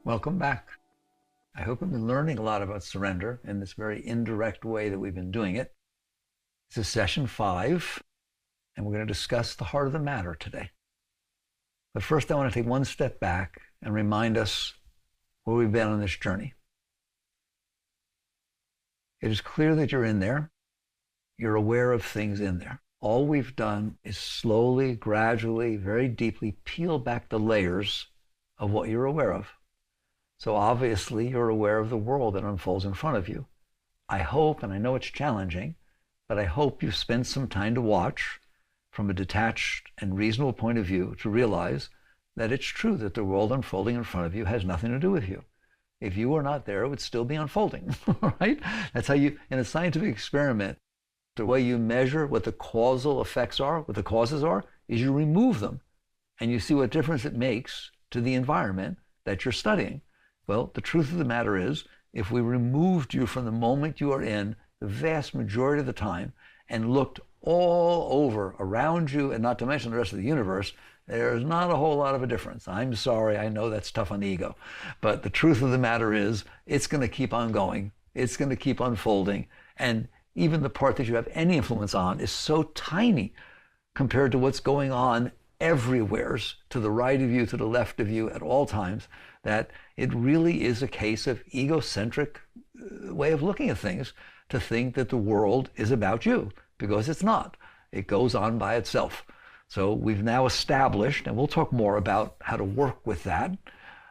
Welcome back. I hope you've been learning a lot about surrender in this very indirect way that we've been doing it. This is session 5, and we're going to discuss the heart of the matter today. But first, I want to take one step back and remind us where we've been on this journey. It is clear that you're in there. You're aware of things in there. All we've done is slowly, gradually, very deeply peel back the layers of what you're aware of. So obviously, you're aware of the world that unfolds in front of you. I hope, and I know it's challenging, but I hope you've spent some time to watch from a detached and reasonable point of view to realize that it's true that the world unfolding in front of you has nothing to do with you. If you were not there, it would still be unfolding, right? That's how you, in a scientific experiment, the way you measure what the causal effects are, what the causes are, is you remove them and you see what difference it makes to the environment that you're studying. Well, the truth of the matter is, if we removed you from the moment you are in the vast majority of the time and looked all over around you, and not to mention the rest of the universe, there's not a whole lot of a difference. I'm sorry, I know that's tough on the ego. But the truth of the matter is, it's going to keep on going. It's going to keep unfolding. And even the part that you have any influence on is so tiny compared to what's going on everywhere, to the right of you, to the left of you at all times, that it really is a case of egocentric way of looking at things to think that the world is about you, because it's not. It goes on by itself. So we've now established, and we'll talk more about how to work with that,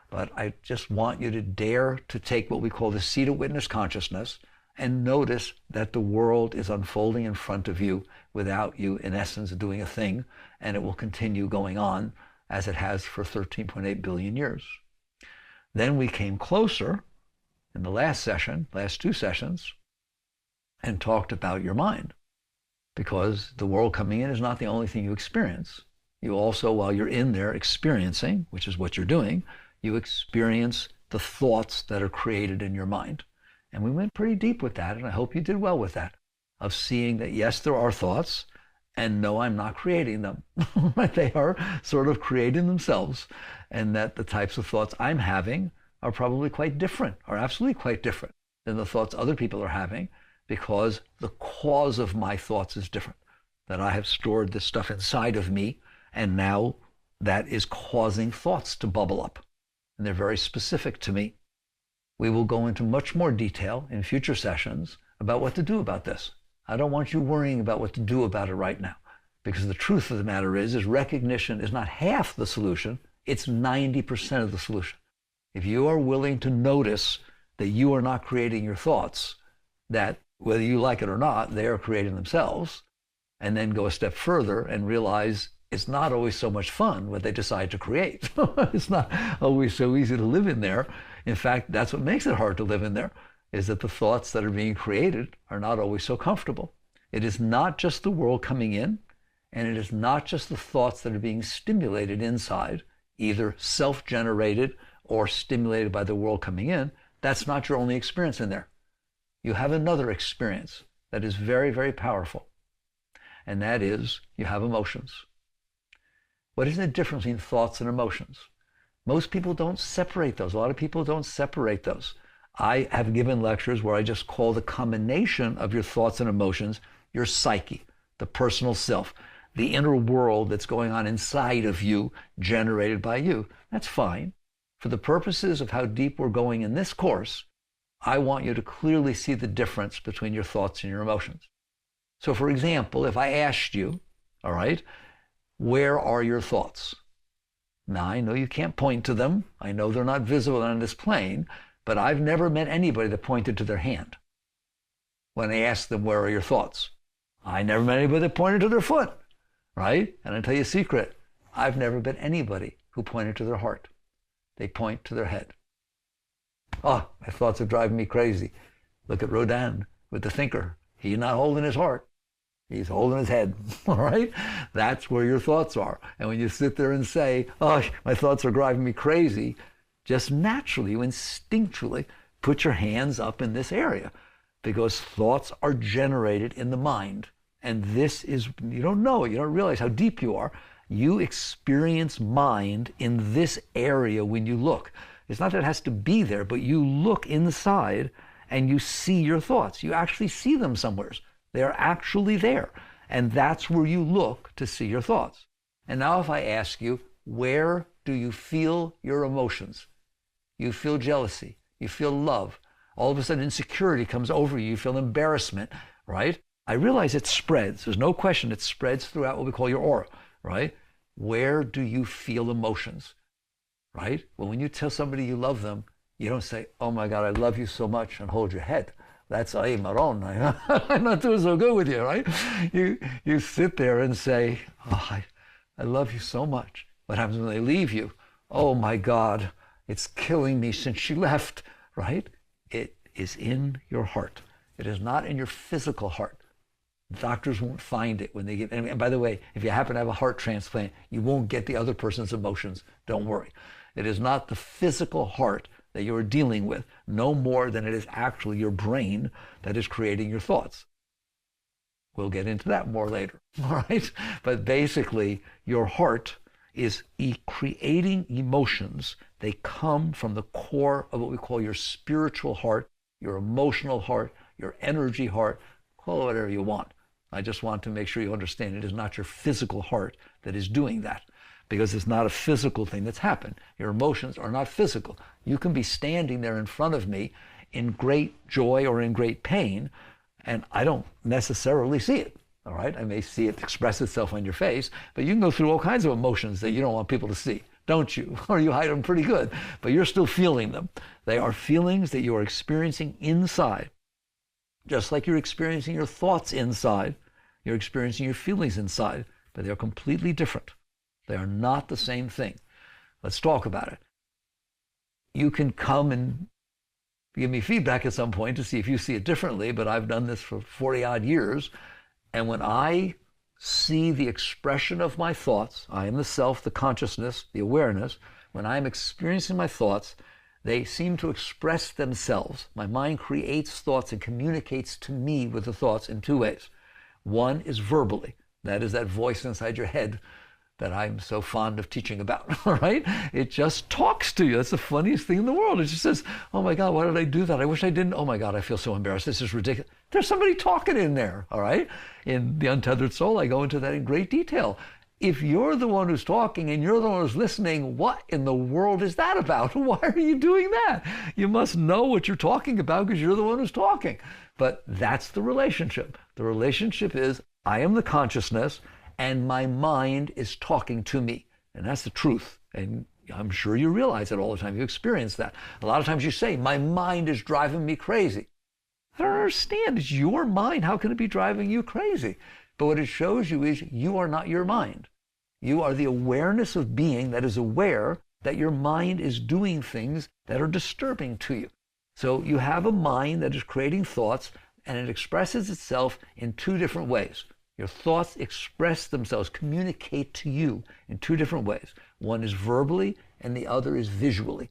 but I just want you to dare to take what we call the seat of witness consciousness and notice that the world is unfolding in front of you without you, in essence, doing a thing, and it will continue going on as it has for 13.8 billion years. Then we came closer in the last session, last 2 sessions, and talked about your mind, because the world coming in is not the only thing you experience. You also, while you're in there experiencing, which is what you're doing, you experience the thoughts that are created in your mind. And we went pretty deep with that, and I hope you did well with that, of seeing that, yes, there are thoughts, and no, I'm not creating them. They are sort of creating themselves, and that the types of thoughts I'm having are probably quite different, are absolutely quite different than the thoughts other people are having, because the cause of my thoughts is different, that I have stored this stuff inside of me, and now that is causing thoughts to bubble up, and they're very specific to me. We will go into much more detail in future sessions about what to do about this. I don't want you worrying about what to do about it right now, because the truth of the matter is recognition is not half the solution, it's 90% of the solution. If you are willing to notice that you are not creating your thoughts, that whether you like it or not, they are creating themselves, and then go a step further and realize it's not always so much fun what they decide to create. It's not always so easy to live in there. In fact, that's what makes it hard to live in there, is that the thoughts that are being created are not always so comfortable. It is not just the world coming in, and it is not just the thoughts that are being stimulated inside, either self-generated or stimulated by the world coming in. That's not your only experience in there. You have another experience that is very, very powerful, and that is you have emotions. What is the difference between thoughts and emotions? Most people don't separate those. A lot of people don't separate those. I have given lectures where I just call the combination of your thoughts and emotions your psyche, the personal self, the inner world that's going on inside of you, generated by you. That's fine. For the purposes of how deep we're going in this course, I want you to clearly see the difference between your thoughts and your emotions. So for example, if I asked you, all right, where are your thoughts? Now, I know you can't point to them. I know they're not visible on this plane, but I've never met anybody that pointed to their hand when I asked them, where are your thoughts? I never met anybody that pointed to their foot, right? And I'll tell you a secret. I've never met anybody who pointed to their heart. They point to their head. Oh, my thoughts are driving me crazy. Look at Rodin with the thinker. He's not holding his heart. He's holding his head, all right? That's where your thoughts are. And when you sit there and say, oh, my thoughts are driving me crazy, just naturally, you instinctually put your hands up in this area, because thoughts are generated in the mind. And this is, you don't know it, you don't realize how deep you are. You experience mind in this area when you look. It's not that it has to be there, but you look inside and you see your thoughts. You actually see them somewhere. They're actually there. And that's where you look to see your thoughts. And now if I ask you, where do you feel your emotions? You feel jealousy. You feel love. All of a sudden insecurity comes over you. You feel embarrassment, right? I realize it spreads. There's no question it spreads throughout what we call your aura, right? Where do you feel emotions, right? Well, when you tell somebody you love them, you don't say, oh my God, I love you so much, and hold your head. That's ay maron. I'm not doing so good with you, right? You sit there and say, oh, I love you so much. What happens when they leave you? Oh my God, it's killing me since she left, right? It is in your heart. It is not in your physical heart. Doctors won't find it when they give, and by the way, if you happen to have a heart transplant, you won't get the other person's emotions. Don't worry. It is not the physical heart that you're dealing with, no more than it is actually your brain that is creating your thoughts. We'll get into that more later, all right? But basically, your heart is creating emotions. They come from the core of what we call your spiritual heart, your emotional heart, your energy heart, call it whatever you want. I just want to make sure you understand it is not your physical heart that is doing that, because it's not a physical thing that's happened. Your emotions are not physical. You can be standing there in front of me in great joy or in great pain, and I don't necessarily see it, all right? I may see it express itself on your face, but you can go through all kinds of emotions that you don't want people to see, don't you? Or you hide them pretty good, but you're still feeling them. They are feelings that you are experiencing inside. Just like you're experiencing your thoughts inside, you're experiencing your feelings inside, but they're completely different. They are not the same thing. Let's talk about it. You can come and give me feedback at some point to see if you see it differently, but I've done this for 40 odd years. And when I see the expression of my thoughts, I am the self, the consciousness, the awareness. When I'm experiencing my thoughts, they seem to express themselves. My mind creates thoughts and communicates to me with the thoughts in two ways. One is verbally. That is that voice inside your head that I'm so fond of teaching about, all right? It just talks to you. That's the funniest thing in the world. It just says, oh my God, why did I do that? I wish I didn't. Oh my God, I feel so embarrassed. This is ridiculous. There's somebody talking in there, all right? In The Untethered Soul, I go into that in great detail. If you're the one who's talking and you're the one who's listening, what in the world is that about? Why are you doing that? You must know what you're talking about because you're the one who's talking. But that's the relationship. The relationship is I am the consciousness and my mind is talking to me. And that's the truth. And I'm sure you realize it all the time. You experience that. A lot of times you say, my mind is driving me crazy. I don't understand. It's your mind. How can it be driving you crazy? But what it shows you is you are not your mind. You are the awareness of being that is aware that your mind is doing things that are disturbing to you. So you have a mind that is creating thoughts, and it expresses itself in two different ways. Your thoughts express themselves, communicate to you in two different ways. One is verbally, and the other is visually,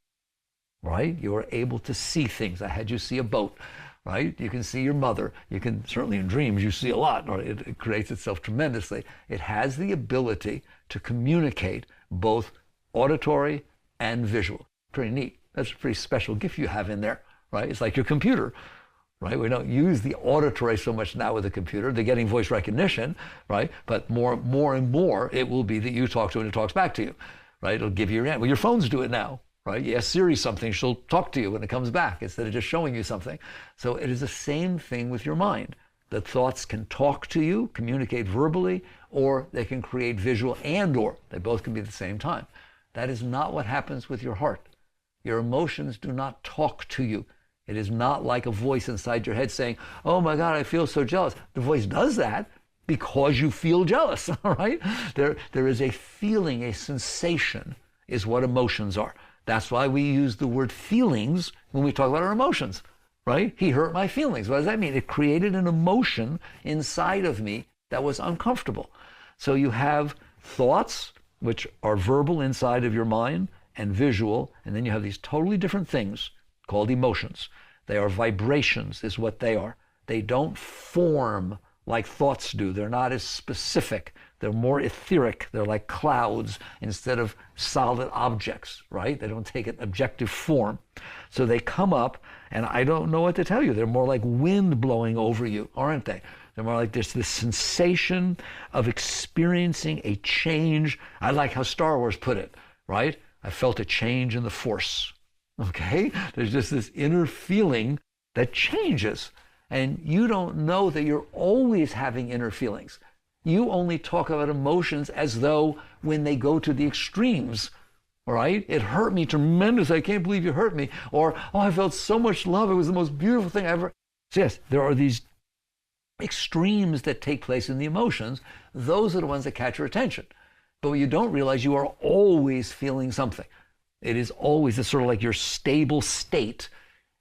right? You are able to see things. I had you see a boat, right? You can see your mother. You can, certainly in dreams, you see a lot. Right? It creates itself tremendously. It has the ability to communicate both auditory and visual. Pretty neat. That's a pretty special gift you have in there, right? It's like your computer. Right? We don't use the auditory so much now with the computer. They're getting voice recognition, right? But more and more, it will be that you talk to it and it talks back to you, right? It'll give you your answer. Well, your phones do it now, right? You ask Siri something, she'll talk to you when it comes back instead of just showing you something. So it is the same thing with your mind. The thoughts can talk to you, communicate verbally, or they can create visual or. They both can be at the same time. That is not what happens with your heart. Your emotions do not talk to you. It is not like a voice inside your head saying, oh my God, I feel so jealous. The voice does that because you feel jealous, all right? There is a feeling, a sensation is what emotions are. That's why we use the word feelings when we talk about our emotions, right? He hurt my feelings. What does that mean? It created an emotion inside of me that was uncomfortable. So you have thoughts, which are verbal inside of your mind, and visual, and then you have these totally different things called emotions. They are vibrations, is what they are. They don't form like thoughts do. They're not as specific. They're more etheric. They're like clouds instead of solid objects, right? They don't take an objective form. So they come up, and I don't know what to tell you. They're more like wind blowing over you, aren't they? They're more like there's this sensation of experiencing a change. I like how Star Wars put it, right? I felt a change in the Force, okay? There's just this inner feeling that changes. And you don't know that you're always having inner feelings. You only talk about emotions as though when they go to the extremes, right? It hurt me tremendously. I can't believe you hurt me. Or, oh, I felt so much love. It was the most beautiful thing I ever. So yes, there are these extremes that take place in the emotions. Those are the ones that catch your attention. But what you don't realize, you are always feeling something. It is always, it's sort of like your stable state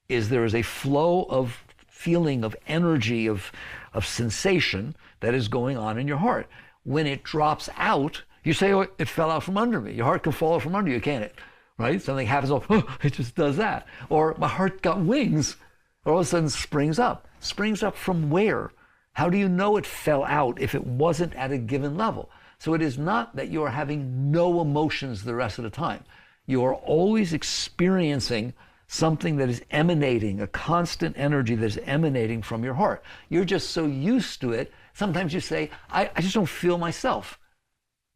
is there is a flow of feeling, of energy, of sensation that is going on in your heart. When it drops out, you say, oh, it fell out from under me. Your heart can fall out from under you, can't it? Right? Something happens, oh, it just does that. Or my heart got wings, or all of a sudden springs up. Springs up from where? How do you know it fell out if it wasn't at a given level? So it is not that you are having no emotions the rest of the time. You are always experiencing something that is emanating, a constant energy that is emanating from your heart. You're just so used to it. Sometimes you say, I just don't feel myself.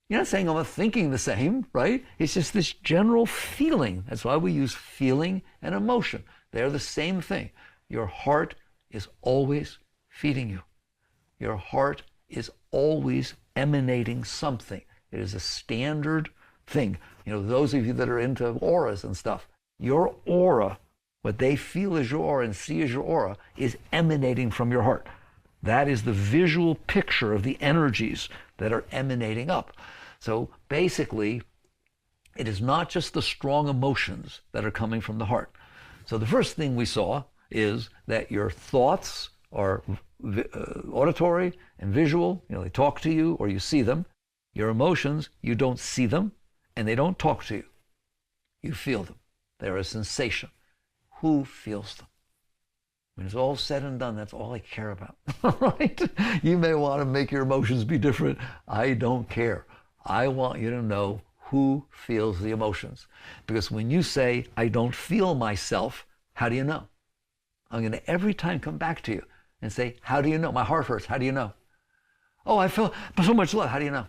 You're not saying I'm thinking the same, right? It's just this general feeling. That's why we use feeling and emotion. They're the same thing. Your heart is always feeding you. Your heart is always emanating something. It is a standard thing. You know, those of you that are into auras and stuff, your aura, what they feel as your aura and see as your aura, is emanating from your heart. That is the visual picture of the energies that are emanating up. So basically, it is not just the strong emotions that are coming from the heart. So the first thing we saw is that your thoughts are auditory and visual. You know, they talk to you or you see them. Your emotions, you don't see them and they don't talk to you. You feel them. They're a sensation. Who feels them? When it's all said and done, that's all I care about, right? You may want to make your emotions be different. I don't care. I want you to know who feels the emotions. Because when you say, I don't feel myself, how do you know? I'm going to every time come back to you and say, how do you know? My heart hurts. How do you know? Oh, I feel so much love. How do you know?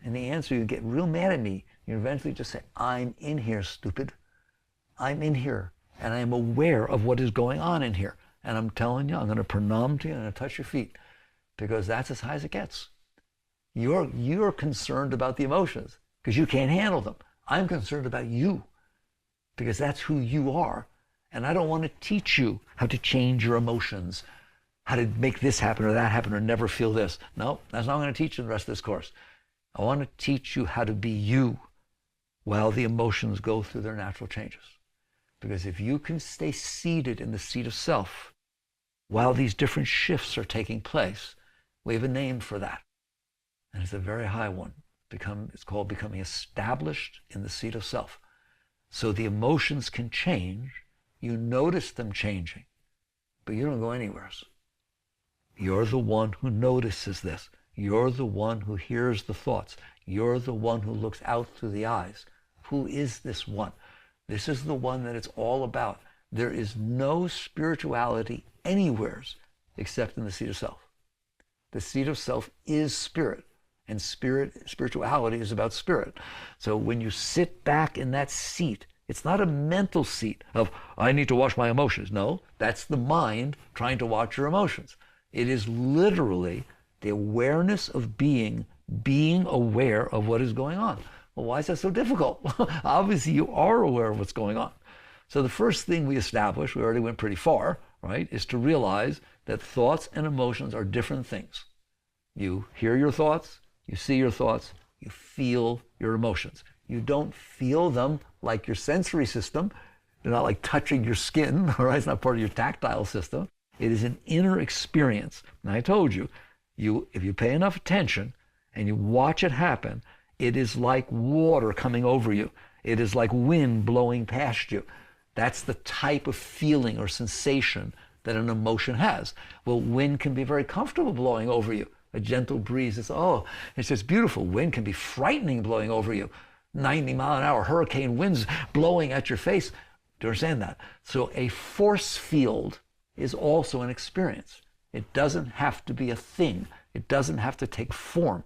And the answer, you get real mad at me. You eventually just say, I'm in here, stupid. I'm in here. And I am aware of what is going on in here. And I'm telling you, I'm going to pranam to you and I'm going to touch your feet. Because that's as high as it gets. You're concerned about the emotions because you can't handle them. I'm concerned about you because that's who you are. And I don't want to teach you how to change your emotions, how to make this happen or that happen or never feel this. No, that's not what I'm going to teach you in the rest of this course. I want to teach you how to be you while the emotions go through their natural changes. Because if you can stay seated in the seat of self while these different shifts are taking place, we have a name for that. And it's a very high one. It's called becoming established in the seat of self. So the emotions can change. You notice them changing, but you don't go anywhere. You're the one who notices this. You're the one who hears the thoughts. You're the one who looks out through the eyes. Who is this one? This is the one that it's all about. There is no spirituality anywhere except in the seat of self. The seat of self is spirit, and spirituality is about spirit. So when you sit back in that seat, it's not a mental seat of, I need to watch my emotions. No, that's the mind trying to watch your emotions. It is literally the awareness of being aware of what is going on. Well, why is that so difficult? Obviously, you are aware of what's going on. So the first thing we established, we already went pretty far, right, is to realize that thoughts and emotions are different things. You hear your thoughts, you see your thoughts, you feel your emotions. You don't feel them like your sensory system. They're not like touching your skin, all right? It's not part of your tactile system. It is an inner experience. And I told you, if you pay enough attention and you watch it happen, it is like water coming over you. It is like wind blowing past you. That's the type of feeling or sensation that an emotion has. Well, wind can be very comfortable blowing over you. A gentle breeze. It's just beautiful. Wind can be frightening blowing over you. 90-mile-an-hour hurricane winds blowing at your face. Do you understand that? So a force field is also an experience. It doesn't have to be a thing. It doesn't have to take form.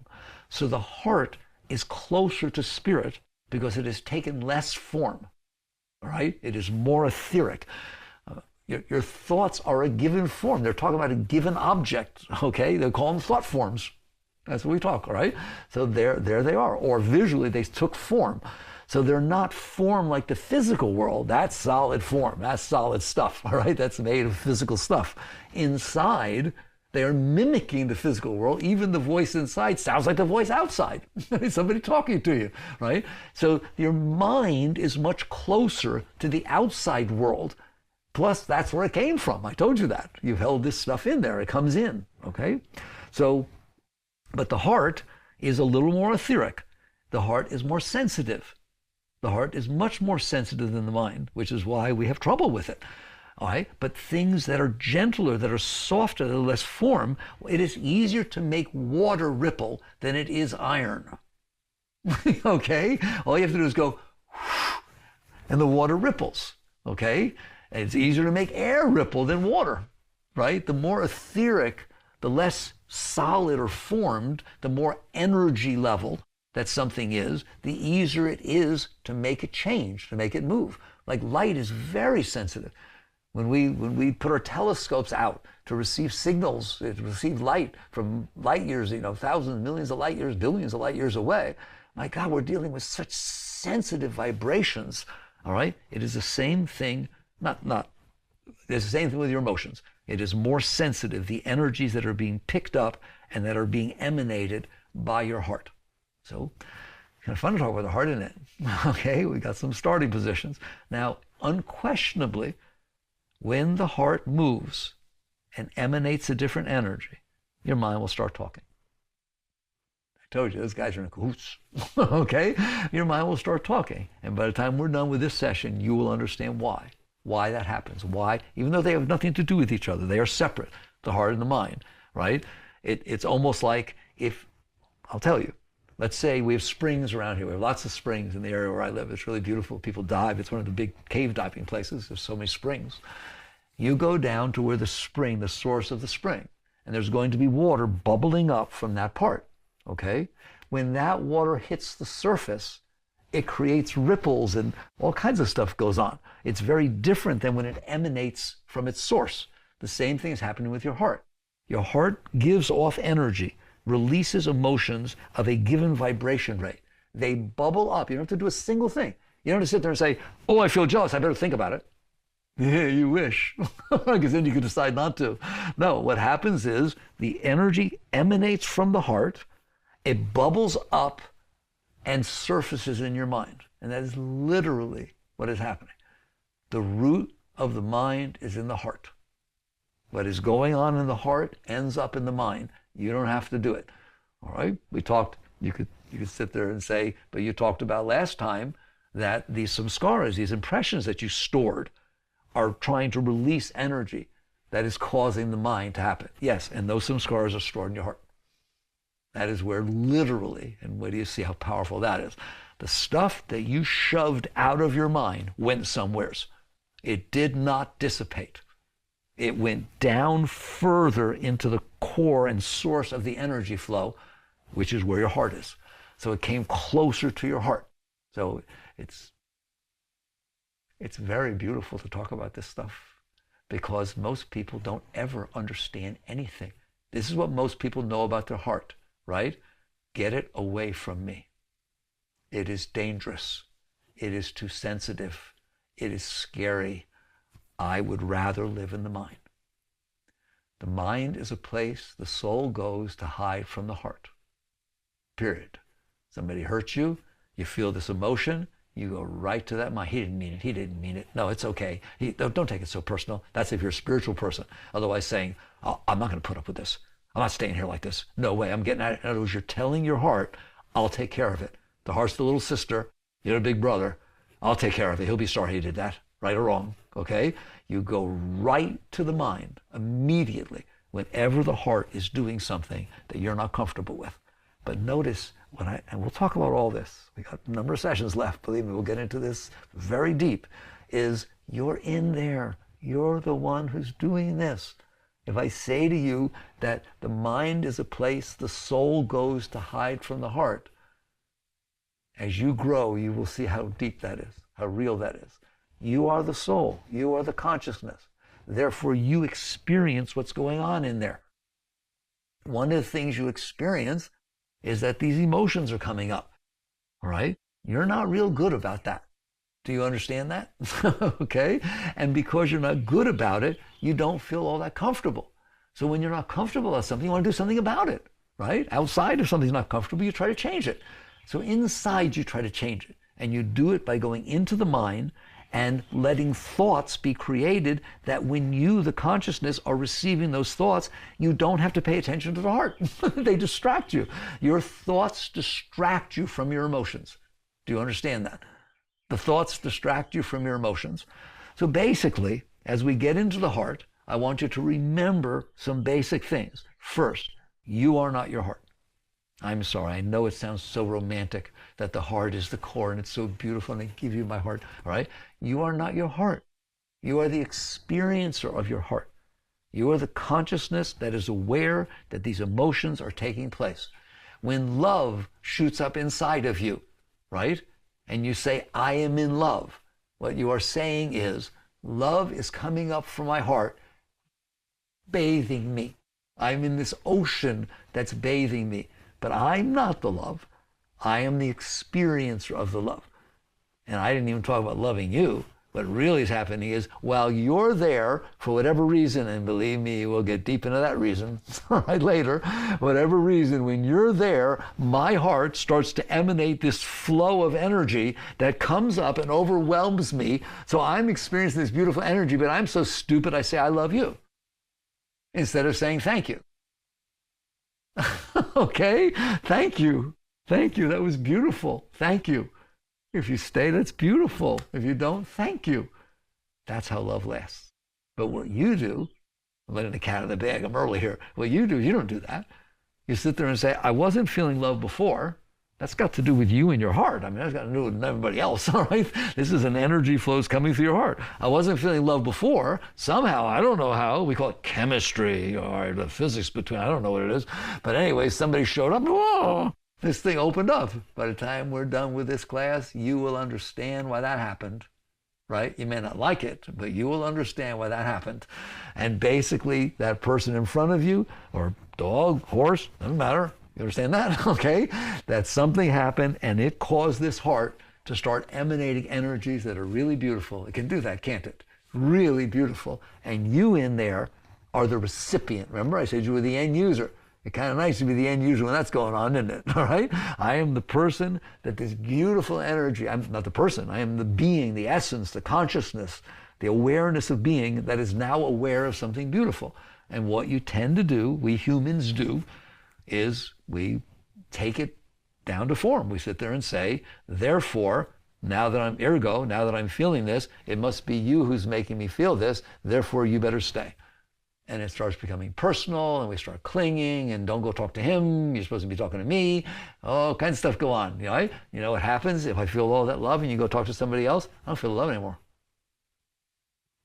So the heart is closer to spirit because it has taken less form. All right? It is more etheric. Your thoughts are a given form. They're talking about a given object, okay? They call them thought forms. That's what we talk, all right? So there they are. Or visually, they took form. So they're not form like the physical world. That's solid form. That's solid stuff, all right? That's made of physical stuff. Inside, they are mimicking the physical world. Even the voice inside sounds like the voice outside. Somebody talking to you, right? So your mind is much closer to the outside world. Plus, that's where it came from. I told you that. You've held this stuff in there. It comes in, okay? So, but the heart is a little more etheric. The heart is more sensitive. The heart is much more sensitive than the mind, which is why we have trouble with it. All right? But things that are gentler, that are softer, that are less form, it is easier to make water ripple than it is iron. Okay? All you have to do is go, and the water ripples. Okay? And it's easier to make air ripple than water, right? The more etheric, the less solid or formed, the more energy level that something is, the easier it is to make it change, to make it move. Like light is very sensitive. When we put our telescopes out to receive signals, to receive light from light years, thousands, millions of light years, billions of light years away, my God, we're dealing with such sensitive vibrations, all right? It is the same thing. It's the same thing with your emotions. It is more sensitive, the energies that are being picked up and that are being emanated by your heart. So, kind of fun to talk about the heart, isn't it? Okay, we got some starting positions. Now, unquestionably, when the heart moves and emanates a different energy, your mind will start talking. I told you, those guys are in cahoots. Okay? Your mind will start talking. And by the time we're done with this session, you will understand why that happens. Why, even though they have nothing to do with each other, they are separate, the heart and the mind, right? It's almost like I'll tell you, let's say we have springs around here. We have lots of springs in the area where I live. It's really beautiful. People dive. It's one of the big cave diving places. There's so many springs. You go down to where the spring, the source of the spring, and there's going to be water bubbling up from that part, okay? When that water hits the surface, it creates ripples and all kinds of stuff goes on. It's very different than when it emanates from its source. The same thing is happening with your heart. Your heart gives off energy, releases emotions of a given vibration rate. They bubble up. You don't have to do a single thing. You don't have to sit there and say, oh, I feel jealous. I better think about it. Yeah, you wish, because then you can decide not to. No, what happens is the energy emanates from the heart. It bubbles up and surfaces in your mind. And that is literally what is happening. The root of the mind is in the heart. What is going on in the heart ends up in the mind. You don't have to do it. All right? We talked, you could sit there and say, but you talked about last time that these samskaras, these impressions that you stored, are trying to release energy that is causing the mind to happen. Yes, and those samskaras are stored in your heart. That is where literally, and where do you see how powerful that is? The stuff that you shoved out of your mind went somewheres. It did not dissipate. It went down further into the core and source of the energy flow, which is where your heart is. So it came closer to your heart. So it's very beautiful to talk about this stuff because most people don't ever understand anything. This is what most people know about their heart. Right? Get it away from me. It is dangerous. It is too sensitive. It is scary. I would rather live in the mind. The mind is a place the soul goes to hide from the heart. Period. Somebody hurts you, you feel this emotion, you go right to that mind. He didn't mean it. He didn't mean it. No, it's okay. Don't take it so personal. That's if you're a spiritual person. Otherwise saying, oh, I'm not going to put up with this. I'm not staying here like this. No way, I'm getting at it. In other words, you're telling your heart, I'll take care of it. The heart's the little sister. You're the big brother. I'll take care of it. He'll be sorry he did that, right or wrong, okay? You go right to the mind immediately. whenever the heart is doing something that you're not comfortable with. But notice, and we'll talk about all this, we got a number of sessions left, believe me, we'll get into this very deep, is you're in there. You're the one who's doing this. If I say to you that the mind is a place the soul goes to hide from the heart, as you grow, you will see how deep that is, how real that is. You are the soul. You are the consciousness. Therefore, you experience what's going on in there. One of the things you experience is that these emotions are coming up, all right? You're not real good about that. Do you understand that? Okay? And because you're not good about it, you don't feel all that comfortable. So when you're not comfortable with something, you want to do something about it, right? Outside, if something's not comfortable, you try to change it. So inside, you try to change it. And you do it by going into the mind and letting thoughts be created that when you, the consciousness, are receiving those thoughts, you don't have to pay attention to the heart. They distract you. Your thoughts distract you from your emotions. Do you understand that? The thoughts distract you from your emotions. So basically, as we get into the heart, I want you to remember some basic things. First, you are not your heart. I'm sorry, I know it sounds so romantic that the heart is the core and it's so beautiful and I give you my heart, all right? You are not your heart. You are the experiencer of your heart. You are the consciousness that is aware that these emotions are taking place. When love shoots up inside of you, right? And you say, I am in love. What you are saying is, love is coming up from my heart, bathing me. I'm in this ocean that's bathing me. But I'm not the love. I am the experiencer of the love. And I didn't even talk about loving you. What really is happening is, while you're there, for whatever reason, and believe me, we'll get deep into that reason right later, whatever reason, when you're there, my heart starts to emanate this flow of energy that comes up and overwhelms me. So I'm experiencing this beautiful energy, but I'm so stupid I say, I love you, instead of saying thank you. Okay? Thank you. Thank you. That was beautiful. Thank you. If you stay, that's beautiful. If you don't, thank you. That's how love lasts. But what you do, I'm letting the cat out of the bag, I'm early here. What you do, you don't do that. You sit there and say, I wasn't feeling love before. That's got to do with you and your heart. I mean, that's got to do with everybody else, all right? This is an energy flows coming through your heart. I wasn't feeling love before. Somehow, I don't know how, we call it chemistry or the physics between, I don't know what it is. But anyway, somebody showed up, whoa, this thing opened up. By the time we're done with this class, you will understand why that happened, right? You may not like it, but you will understand why that happened. And basically, that person in front of you, or dog, horse, doesn't matter. You understand that? Okay? That something happened and it caused this heart to start emanating energies that are really beautiful. It can do that, can't it? Really beautiful. And you in there are the recipient. Remember I said you were the end user. It's kind of nice to be the end user when that's going on, isn't it? All right? I am the person that this beautiful energy, I'm not the person, I am the being, the essence, the consciousness, the awareness of being that is now aware of something beautiful. And what you tend to do, we humans do, is we take it down to form. We sit there and say, therefore, now that I'm feeling this, it must be you who's making me feel this, therefore you better stay. And it starts becoming personal, and we start clinging, and don't go talk to him, you're supposed to be talking to me, all kinds of stuff go on. You know what happens if I feel all that love and you go talk to somebody else? I don't feel the love anymore.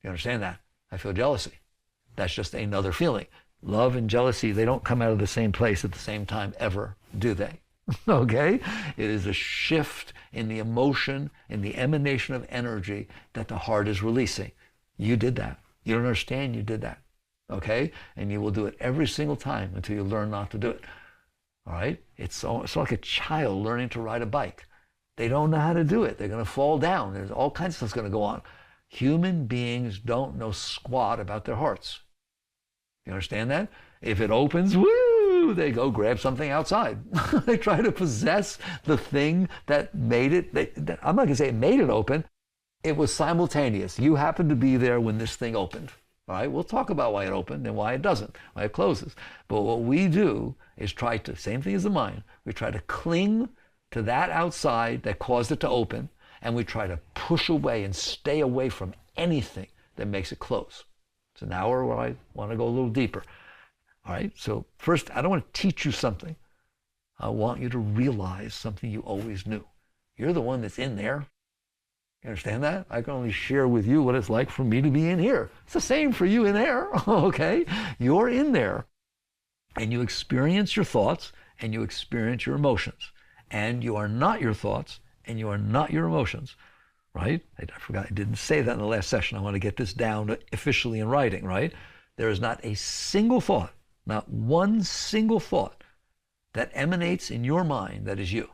You understand that? I feel jealousy. That's just another feeling. Love and jealousy, they don't come out of the same place at the same time ever, do they? Okay? It is a shift in the emotion, in the emanation of energy that the heart is releasing. You did that. You don't understand you did that. Okay? And you will do it every single time until you learn not to do it. All right? It's like a child learning to ride a bike. They don't know how to do it. They're going to fall down. There's all kinds of stuff's going to go on. Human beings don't know squat about their hearts. You understand that? If it opens, woo, they go grab something outside. They try to possess the thing that made it. I'm not going to say it made it open. It was simultaneous. You happened to be there when this thing opened. All right, we'll talk about why it opened and why it doesn't, why it closes. But what we do is try to, same thing as the mind, we try to cling to that outside that caused it to open, and we try to push away and stay away from anything that makes it close. So now I want to go a little deeper. All right? So first, I don't want to teach you something. I want you to realize something you always knew. You're the one that's in there. You understand that? I can only share with you what it's like for me to be in here. It's the same for you in there, okay? You're in there, and you experience your thoughts, and you experience your emotions. And you are not your thoughts, and you are not your emotions, right? I forgot, I didn't say that in the last session. I want to get this down officially in writing, right? There is not a single thought, not one single thought that emanates in your mind that is you.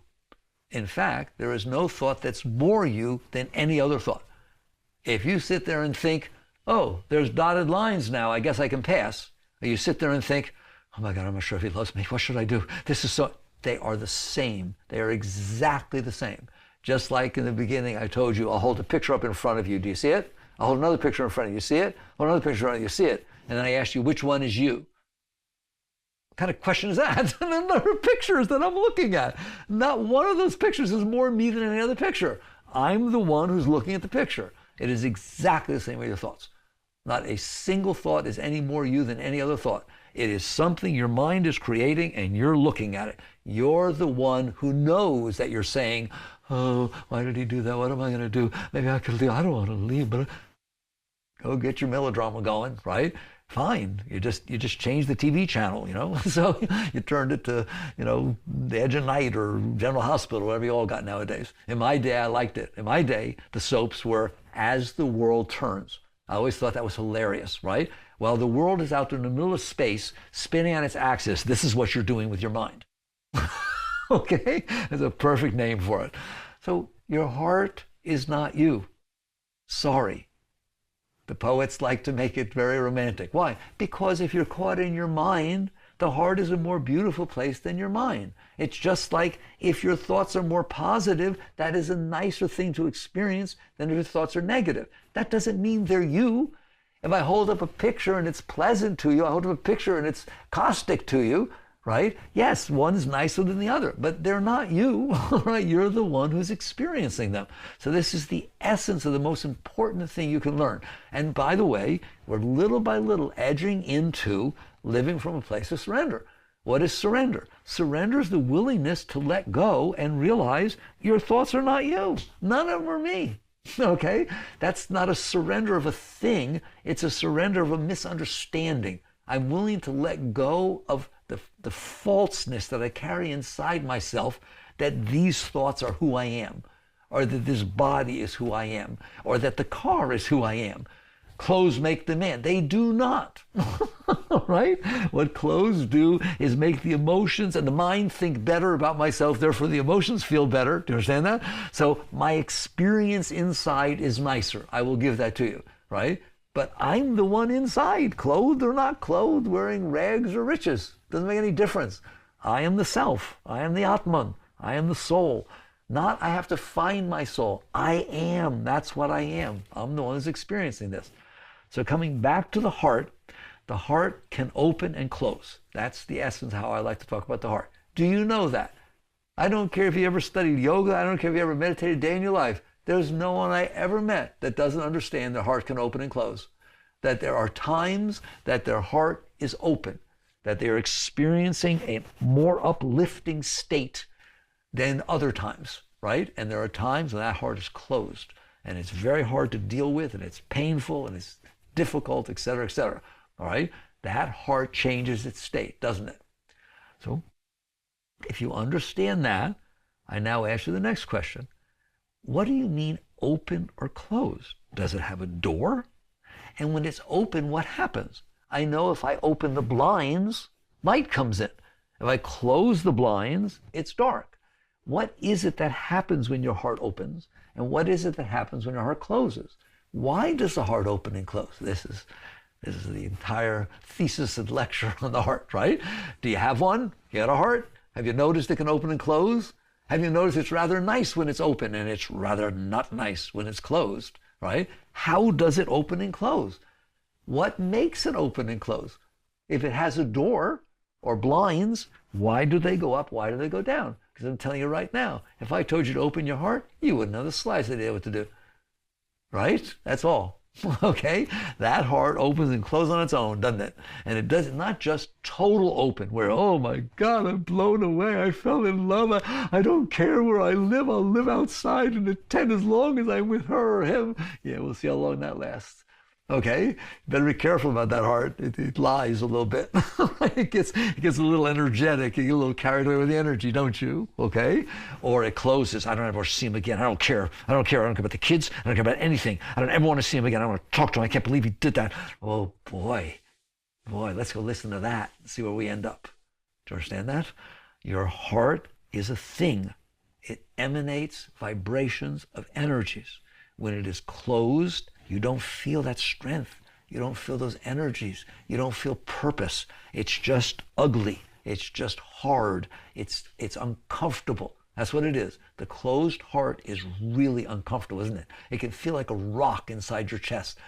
In fact, there is no thought that's more you than any other thought. If you sit there and think, oh, there's dotted lines now, I guess I can pass. Or you sit there and think, oh my God, I'm not sure if he loves me. What should I do? This is so, they are the same. They are exactly the same. Just like in the beginning, I told you, I'll hold a picture up in front of you. Do you see it? I'll hold another picture in front of you. See it? Hold another picture in front of you. See it? And then I ask you, which one is you? What kind of question is that? And then there are pictures that I'm looking at. Not one of those pictures is more me than any other picture. I'm the one who's looking at the picture. It is exactly the same way your thoughts. Not a single thought is any more you than any other thought. It is something your mind is creating and you're looking at it. You're the one who knows that you're saying, oh, why did he do that? What am I going to do? Maybe I could leave. I don't want to leave, but go get your melodrama going, right? Fine. You just changed the TV channel, you know? So you turned it to, you know, The Edge of Night or General Hospital, whatever you all got nowadays. In my day, I liked it. In my day, the soaps were As the World Turns. I always thought that was hilarious, right? While the world is out there in the middle of space, spinning on its axis, this is what you're doing with your mind. Okay? That's a perfect name for it. So your heart is not you. Sorry. The poets like to make it very romantic. Why? Because if you're caught in your mind, the heart is a more beautiful place than your mind. It's just like if your thoughts are more positive, that is a nicer thing to experience than if your thoughts are negative. That doesn't mean they're you. If I hold up a picture and it's pleasant to you, I hold up a picture and it's caustic to you, right? Yes, one is nicer than the other, but they're not you, right? You're the one who's experiencing them. So this is the essence of the most important thing you can learn. And by the way, we're little by little edging into living from a place of surrender. What is surrender? Surrender is the willingness to let go and realize your thoughts are not you. None of them are me. Okay? That's not a surrender of a thing. It's a surrender of a misunderstanding. I'm willing to let go of the falseness that I carry inside myself that these thoughts are who I am, or that this body is who I am, or that the car is who I am. Clothes make the man. They do not. Right? What clothes do is make the emotions and the mind think better about myself, therefore the emotions feel better. Do you understand that? So my experience inside is nicer. I will give that to you, right? But I'm the one inside, clothed or not clothed, wearing rags or riches. Doesn't make any difference. I am the self. I am the Atman. I am the soul. Not I have to find my soul. I am. That's what I am. I'm the one who's experiencing this. So coming back to the heart can open and close. That's the essence of how I like to talk about the heart. Do you know that? I don't care if you ever studied yoga. I don't care if you ever meditated a day in your life. There's no one I ever met that doesn't understand their heart can open and close. That there are times that their heart is open, that they are experiencing a more uplifting state than other times, right? And there are times when that heart is closed and it's very hard to deal with and it's painful and it's difficult, etc., etc. All right? That heart changes its state, doesn't it? So if you understand that, I now ask you the next question. What do you mean open or closed? Does it have a door? And when it's open, what happens? I know if I open the blinds, light comes in. If I close the blinds, it's dark. What is it that happens when your heart opens? And what is it that happens when your heart closes? Why does the heart open and close? This is the entire thesis and lecture on the heart, right? Do you have one? You got a heart? Have you noticed it can open and close? Have you noticed it's rather nice when it's open and it's rather not nice when it's closed, right? How does it open and close? What makes it open and close? If it has a door or blinds, why do they go up? Why do they go down? Because I'm telling you right now, if I told you to open your heart, you wouldn't have the slightest idea what to do. Right? That's all. Okay? That heart opens and closes on its own, doesn't it? And it does not just total open where, oh my God, I'm blown away. I fell in love. I don't care where I live. I'll live outside in the tent as long as I'm with her or him. Yeah, we'll see how long that lasts. Okay? Better be careful about that heart. It lies a little bit. it gets a little energetic. You get a little carried away with the energy, don't you? Okay? Or it closes. I don't ever see him again. I don't care. I don't care. I don't care about the kids. I don't care about anything. I don't ever want to see him again. I don't want to talk to him. I can't believe he did that. Oh, boy. Boy, let's go listen to that and see where we end up. Do you understand that? Your heart is a thing. It emanates vibrations of energies. When it is closed, you don't feel that strength. You don't feel those energies. You don't feel purpose. It's just ugly. It's just hard. It's uncomfortable. That's what it is. The closed heart is really uncomfortable, isn't it? It can feel like a rock inside your chest.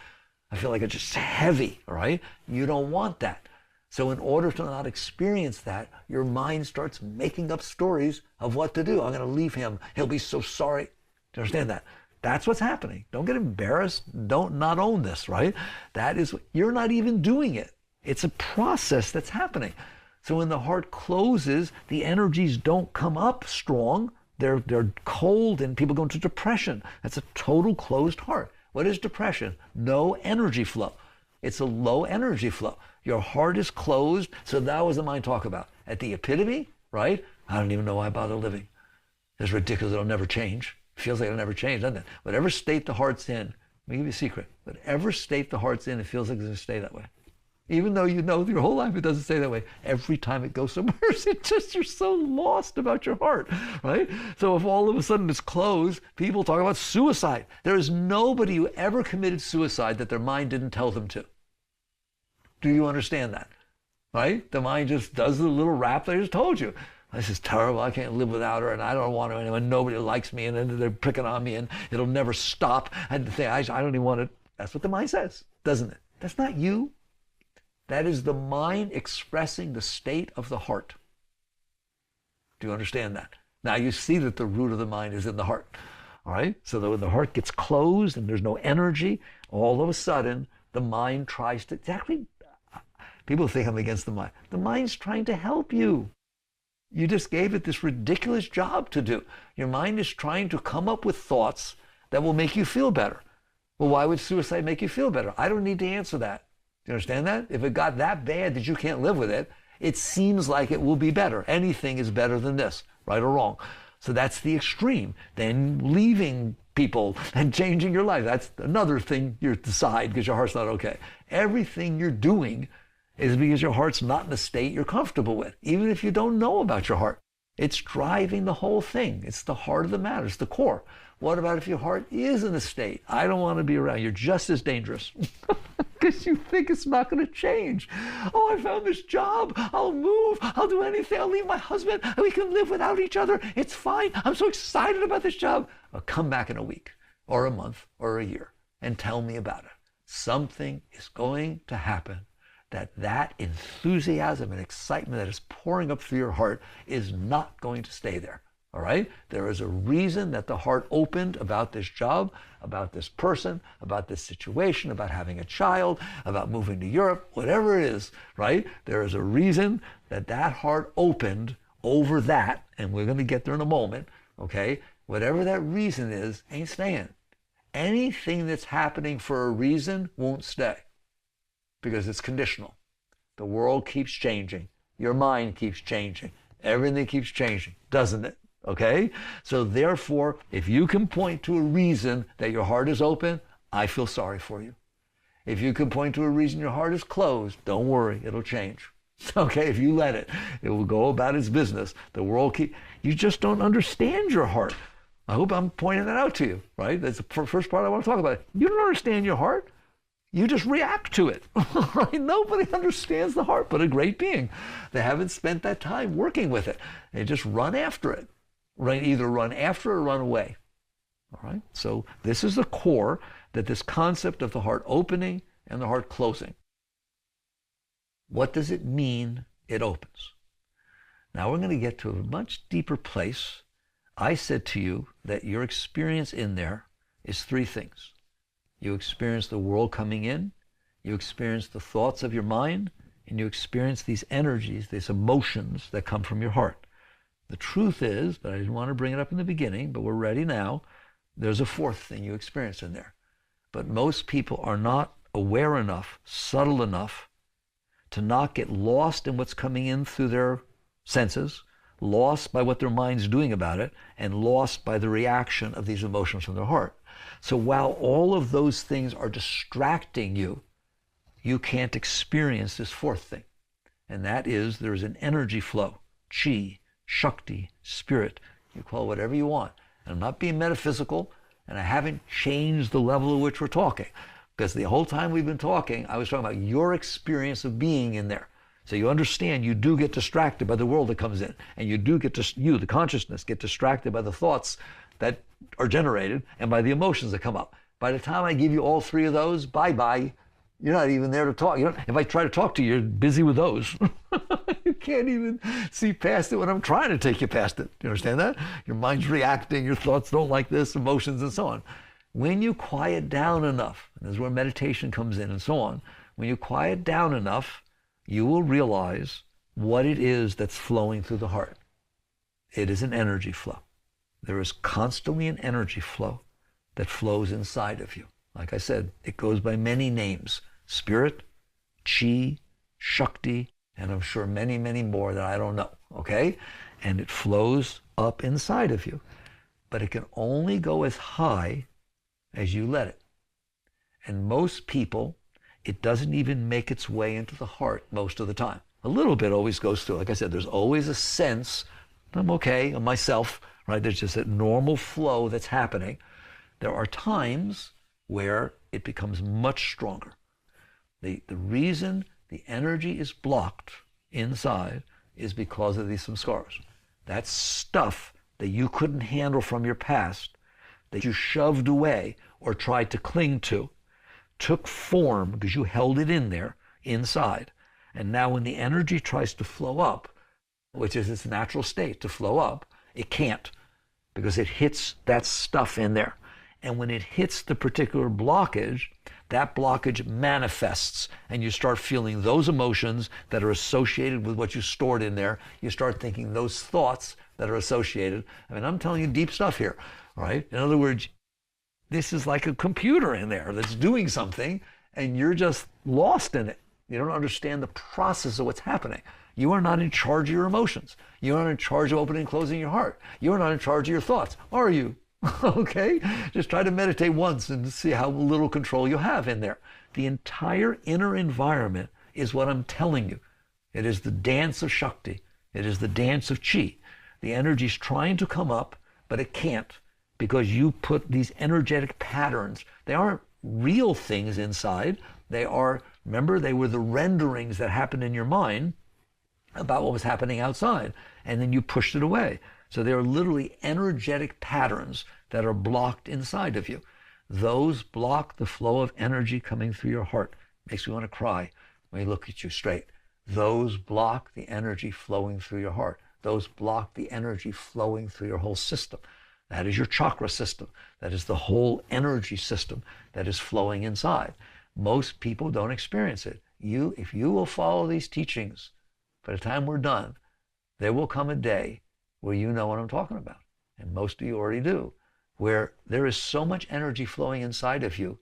I feel like it's just heavy, all right? You don't want that. So in order to not experience that, your mind starts making up stories of what to do. I'm going to leave him. He'll be so sorry. Do you understand that? That's what's happening. Don't get embarrassed. Don't not own this, right? That is, you're not even doing it. It's a process that's happening. So when the heart closes, the energies don't come up strong. They're cold and people go into depression. That's a total closed heart. What is depression? No energy flow. It's a low energy flow. Your heart is closed. So that was the mind talk about. At the epitome, right? I don't even know why I bother living. It's ridiculous. It'll never change. Feels like it'll never change, doesn't it? Whatever state the heart's in, let me give you a secret. Whatever state the heart's in, it feels like it's going to stay that way. Even though you know your whole life it doesn't stay that way. Every time it goes somewhere, you're so lost about your heart, right? So if all of a sudden it's closed, people talk about suicide. There is nobody who ever committed suicide that their mind didn't tell them to. Do you understand that? Right? The mind just does the little rap that I just told you. This is terrible. I can't live without her, and I don't want to anyone. Nobody likes me, and then they're picking on me, and it'll never stop. And I don't even want to. That's what the mind says, doesn't it? That's not you. That is the mind expressing the state of the heart. Do you understand that? Now you see that the root of the mind is in the heart. All right? So that when the heart gets closed and there's no energy, all of a sudden the mind tries to, exactly, people think I'm against the mind. The mind's trying to help you. You just gave it this ridiculous job to do. Your mind is trying to come up with thoughts that will make you feel better. Well, why would suicide make you feel better? I don't need to answer that. Do you understand that? If it got that bad that you can't live with it, it seems like it will be better. Anything is better than this, right or wrong. So that's the extreme. Then leaving people and changing your life, that's another thing you decide because your heart's not okay. Everything you're doing is because your heart's not in a state you're comfortable with, even if you don't know about your heart. It's driving the whole thing. It's the heart of the matter. It's the core. What about if your heart is in a state? I don't want to be around. You're just as dangerous because you think it's not going to change. Oh, I found this job. I'll move. I'll do anything. I'll leave my husband. We can live without each other. It's fine. I'm so excited about this job. I'll come back in a week or a month or a year and tell me about it. Something is going to happen. That enthusiasm and excitement that is pouring up through your heart is not going to stay there, all right? There is a reason that the heart opened about this job, about this person, about this situation, about having a child, about moving to Europe, whatever it is, right? There is a reason that heart opened over that, and we're going to get there in a moment, okay? Whatever that reason is, ain't staying. Anything that's happening for a reason won't stay. Because it's conditional. The world keeps changing. Your mind keeps changing. Everything keeps changing, doesn't it? Okay? So therefore, if you can point to a reason that your heart is open, I feel sorry for you. If you can point to a reason your heart is closed, don't worry, it'll change. Okay? If you let it, it will go about its business. The world you just don't understand your heart. I hope I'm pointing that out to you, right? That's the first part I want to talk about. You don't understand your heart. You just react to it, right? Nobody understands the heart but a great being. They haven't spent that time working with it. They just run after it, right? Either run after it or run away, all right? So this is the core, that this concept of the heart opening and the heart closing. What does it mean it opens? Now we're going to get to a much deeper place. I said to you that your experience in there is three things. You experience the world coming in, you experience the thoughts of your mind, and you experience these energies, these emotions that come from your heart. The truth is, but I didn't want to bring it up in the beginning, but we're ready now, there's a fourth thing you experience in there. But most people are not aware enough, subtle enough, to not get lost in what's coming in through their senses, lost by what their mind's doing about it, and lost by the reaction of these emotions from their heart. So while all of those things are distracting you, you can't experience this fourth thing. And that is, there's an energy flow, chi, shakti, spirit. You call it whatever you want. And I'm not being metaphysical, and I haven't changed the level at which we're talking. Because the whole time we've been talking, I was talking about your experience of being in there. So you understand you do get distracted by the world that comes in. And you do get the consciousness, get distracted by the thoughts that are generated and by the emotions that come up. By the time I give you all three of those, bye-bye. You're not even there to talk. If I try to talk to you, you're busy with those. You can't even see past it when I'm trying to take you past it. You understand that? Your mind's reacting, your thoughts don't like this, emotions and so on. When you quiet down enough, and this is where meditation comes in and so on, when you quiet down enough, you will realize what it is that's flowing through the heart. It is an energy flow. There is constantly an energy flow that flows inside of you. Like I said, it goes by many names: spirit, chi, shakti, and I'm sure many, many more that I don't know, okay? And it flows up inside of you. But it can only go as high as you let it. And most people, it doesn't even make its way into the heart most of the time. A little bit always goes through. Like I said, there's always a sense, I'm okay, of myself, right? There's just a normal flow that's happening. There are times where it becomes much stronger. The reason the energy is blocked inside is because of these samskaras. That stuff that you couldn't handle from your past, that you shoved away or tried to cling to, took form because you held it in there, inside. And now when the energy tries to flow up, which is its natural state to flow up, it can't, because it hits that stuff in there. And when it hits the particular blockage, that blockage manifests, and you start feeling those emotions that are associated with what you stored in there. You start thinking those thoughts that are associated. I mean, I'm telling you deep stuff here, right? In other words, this is like a computer in there that's doing something, and you're just lost in it. You don't understand the process of what's happening. You are not in charge of your emotions. You are not in charge of opening and closing your heart. You are not in charge of your thoughts, are you? Okay? Just try to meditate once and see how little control you have in there. The entire inner environment is what I'm telling you. It is the dance of Shakti. It is the dance of Chi. The energy is trying to come up, but it can't, because you put these energetic patterns. They aren't real things inside. They are, remember, they were the renderings that happened in your mind about what was happening outside, and then you pushed it away. So they are literally energetic patterns that are blocked inside of you. Those block the flow of energy coming through your heart. Makes me want to cry when I look at you straight. Those block the energy flowing through your heart. Those block the energy flowing through your whole system. That is your chakra system. That is the whole energy system that is flowing inside. Most people don't experience it. If you will follow these teachings, by the time we're done, there will come a day where you know what I'm talking about. And most of you already do, where there is so much energy flowing inside of you,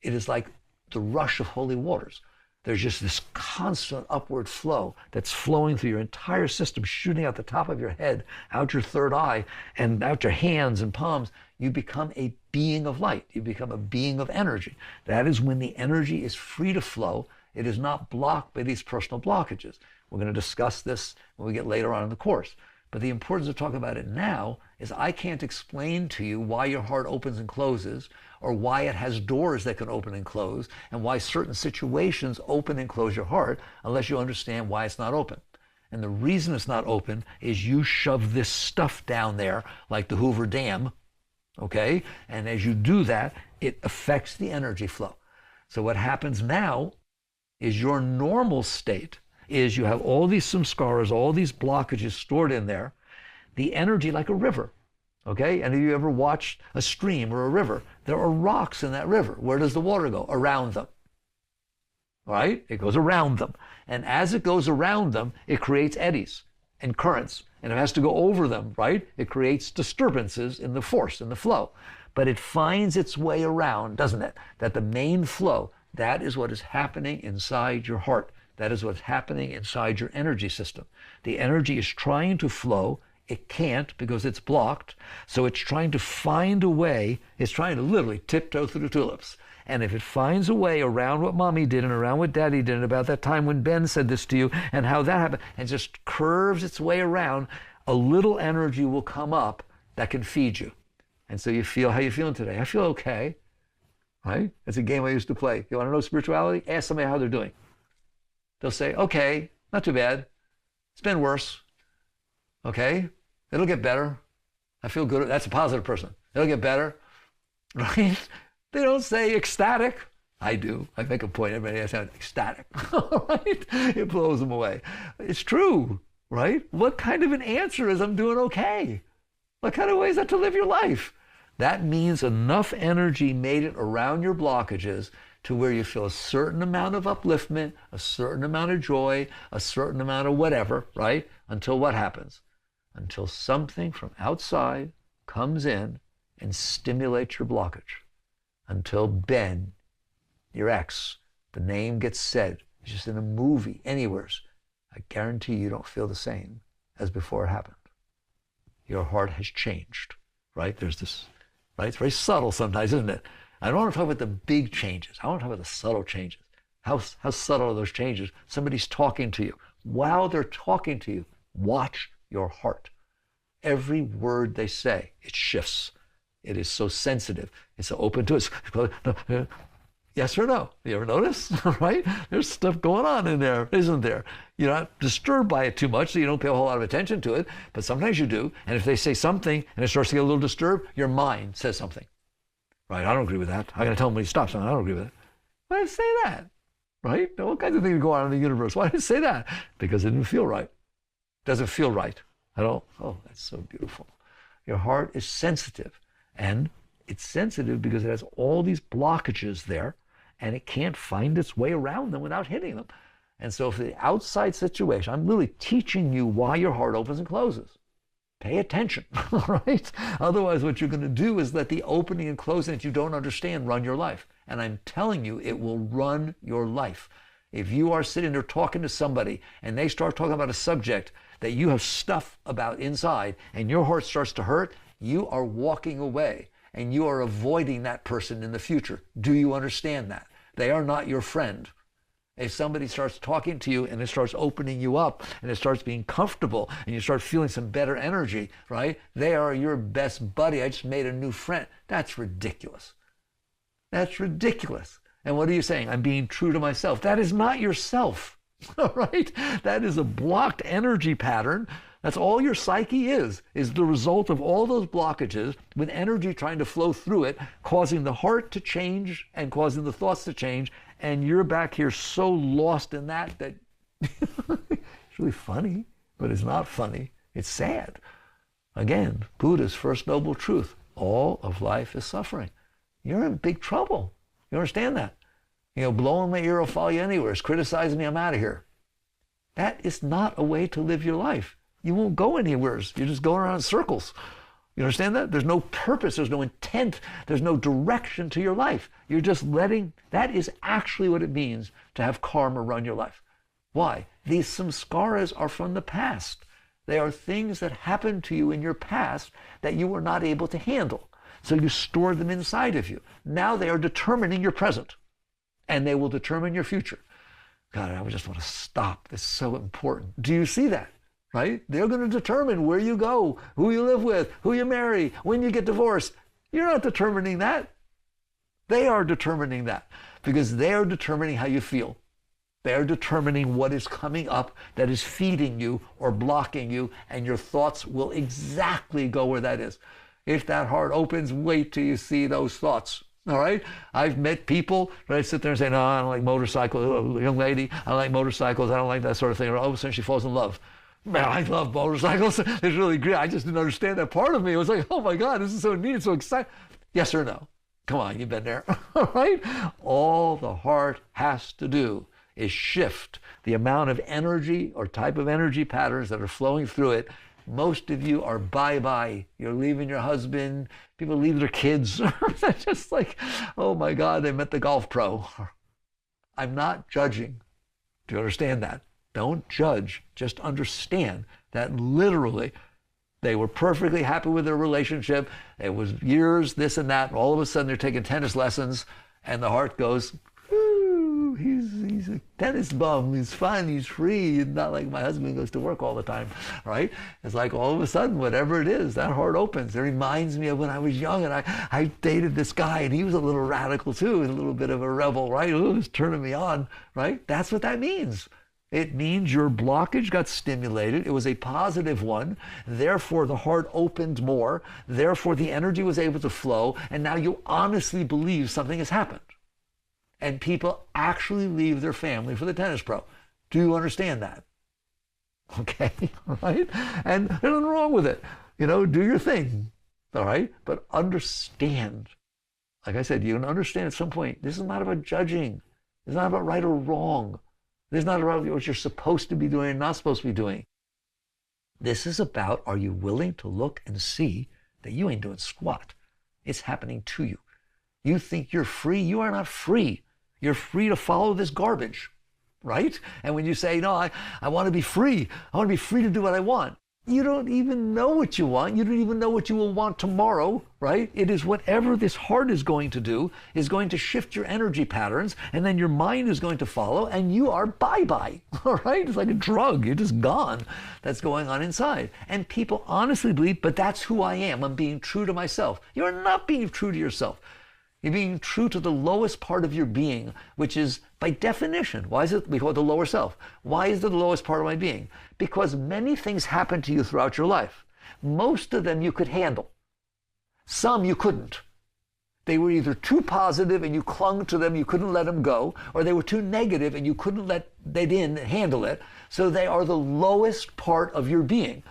it is like the rush of holy waters. There's just this constant upward flow that's flowing through your entire system, shooting out the top of your head, out your third eye, and out your hands and palms. You become a being of light. You become a being of energy. That is when the energy is free to flow. It is not blocked by these personal blockages. We're going to discuss this when we get later on in the course. But the importance of talking about it now is I can't explain to you why your heart opens and closes, or why it has doors that can open and close, and why certain situations open and close your heart, unless you understand why it's not open. And the reason it's not open is you shove this stuff down there like the Hoover Dam, okay? And as you do that, it affects the energy flow. So what happens now is your normal state is you have all these samskaras, all these blockages stored in there, the energy like a river, okay? And have you ever watched a stream or a river? There are rocks in that river. Where does the water go? Around them. Right? It goes around them. And as it goes around them, it creates eddies and currents. And it has to go over them, right? It creates disturbances in the force, in the flow. But it finds its way around, doesn't it? That the main flow, that is what is happening inside your heart. That is what's happening inside your energy system. The energy is trying to flow. It can't because it's blocked. So it's trying to find a way. It's trying to literally tiptoe through the tulips. And if it finds a way around what mommy did and around what daddy did and about that time when Ben said this to you and how that happened and just curves its way around, a little energy will come up that can feed you. And so you feel, how you feeling today? I feel okay, right? It's a game I used to play. You want to know spirituality? Ask somebody how they're doing. They'll say, okay, not too bad. It's been worse. Okay, it'll get better. I feel good. That's a positive person. It'll get better, right? They don't say ecstatic. I do. I make a point. Everybody has to sound ecstatic, right? It blows them away. It's true, right? What kind of an answer is I'm doing okay? What kind of way is that to live your life? That means enough energy made it around your blockages to where you feel a certain amount of upliftment, a certain amount of joy, a certain amount of whatever, right? Until what happens? Until something from outside comes in and stimulates your blockage. Until Ben, your ex, the name gets said, it's just in a movie, anywhere. I guarantee you don't feel the same as before it happened. Your heart has changed, right? There's this, right? It's very subtle sometimes, isn't it? I don't want to talk about the big changes. I want to talk about the subtle changes. How subtle are those changes? Somebody's talking to you. While they're talking to you, watch your heart. Every word they say, it shifts. It is so sensitive. It's so open to it. Yes or no? You ever notice? Right? There's stuff going on in there, isn't there? You're not disturbed by it too much, so you don't pay a whole lot of attention to it, but sometimes you do. And if they say something and it starts to get a little disturbed, your mind says something. Right? I don't agree with that. I got to tell them when he stops. I don't agree with it. Why did it say that? Right? All kinds of things go on in the universe. Why did it say that? Because it didn't feel right. It doesn't feel right at all. Oh, that's so beautiful. Your heart is sensitive. And it's sensitive because it has all these blockages there, and it can't find its way around them without hitting them. And so for the outside situation, I'm literally teaching you why your heart opens and closes. Pay attention, right? Otherwise, what you're going to do is let the opening and closing that you don't understand run your life. And I'm telling you, it will run your life. If you are sitting there talking to somebody and they start talking about a subject that you have stuff about inside and your heart starts to hurt, you are walking away and you are avoiding that person in the future. Do you understand that? They are not your friend. If somebody starts talking to you and it starts opening you up and it starts being comfortable and you start feeling some better energy, right? They are your best buddy. I just made a new friend. That's ridiculous. That's ridiculous. And what are you saying? I'm being true to myself. That is not yourself, all right? That is a blocked energy pattern. That's all your psyche is the result of all those blockages with energy trying to flow through it, causing the heart to change and causing the thoughts to change. And you're back here so lost in that it's really funny, but it's not funny. It's sad. Again, Buddha's first noble truth. All of life is suffering. You're in big trouble. You understand that? Blowing my ear will follow you anywhere. It's criticizing me, I'm out of here. That is not a way to live your life. You won't go anywhere. You're just going around in circles. You understand that? There's no purpose. There's no intent. There's no direction to your life. You're just letting, that is actually what it means to have karma run your life. Why? These samskaras are from the past. They are things that happened to you in your past that you were not able to handle. So you stored them inside of you. Now they are determining your present, and they will determine your future. God, I just want to stop. This is so important. Do you see that? Right? They're going to determine where you go, who you live with, who you marry, when you get divorced. You're not determining that. They are determining that because they are determining how you feel. They are determining what is coming up that is feeding you or blocking you, and your thoughts will exactly go where that is. If that heart opens, wait till you see those thoughts. All right? I've met people that I sit there and say, no, I don't like motorcycles. Young lady, I don't like motorcycles. I don't like that sort of thing. Or all of a sudden she falls in love. Man, I love motorcycles. It's really great. I just didn't understand that part of me. It was like, oh my God, this is so neat, so exciting. Yes or no? Come on, you've been there, all right? All the heart has to do is shift the amount of energy or type of energy patterns that are flowing through it. Most of you are bye-bye. You're leaving your husband. People leave their kids. They're just like, oh my God, they met the golf pro. I'm not judging. Do you understand that? Don't judge. Just understand that literally they were perfectly happy with their relationship. It was years, this and that, and all of a sudden they're taking tennis lessons, and the heart goes, ooh, he's a tennis bum. He's fun. He's free. It's not like my husband goes to work all the time, right? It's like all of a sudden, whatever it is, that heart opens. It reminds me of when I was young, and I dated this guy, and he was a little radical too, a little bit of a rebel, right? It was turning me on, right? That's what that means. It means your blockage got stimulated. It was a positive one. Therefore, the heart opened more. Therefore, the energy was able to flow. And now you honestly believe something has happened. And people actually leave their family for the tennis pro. Do you understand that? Okay, all right? And there's nothing wrong with it. You know, do your thing, all right? But understand. Like I said, you can understand at some point, this is not about judging. It's not about right or wrong. This is not about what you're supposed to be doing and not supposed to be doing. This is about, are you willing to look and see that you ain't doing squat? It's happening to you. You think you're free. You are not free. You're free to follow this garbage, right? And when you say, no, I want to be free. I want to be free to do what I want. You don't even know what you want. You don't even know what you will want tomorrow, right? It is whatever this heart is going to do is going to shift your energy patterns, and then your mind is going to follow, and you are bye-bye, all right? It's like a drug. You're just gone. That's going on inside. And people honestly believe, but that's who I am. I'm being true to myself. You're not being true to yourself. You're being true to the lowest part of your being, which is, by definition, why is it we call it the lower self? Why is it the lowest part of my being? Because many things happen to you throughout your life. Most of them you could handle. Some you couldn't. They were either too positive and you clung to them, you couldn't let them go, or they were too negative and you they didn't handle it. So they are the lowest part of your being,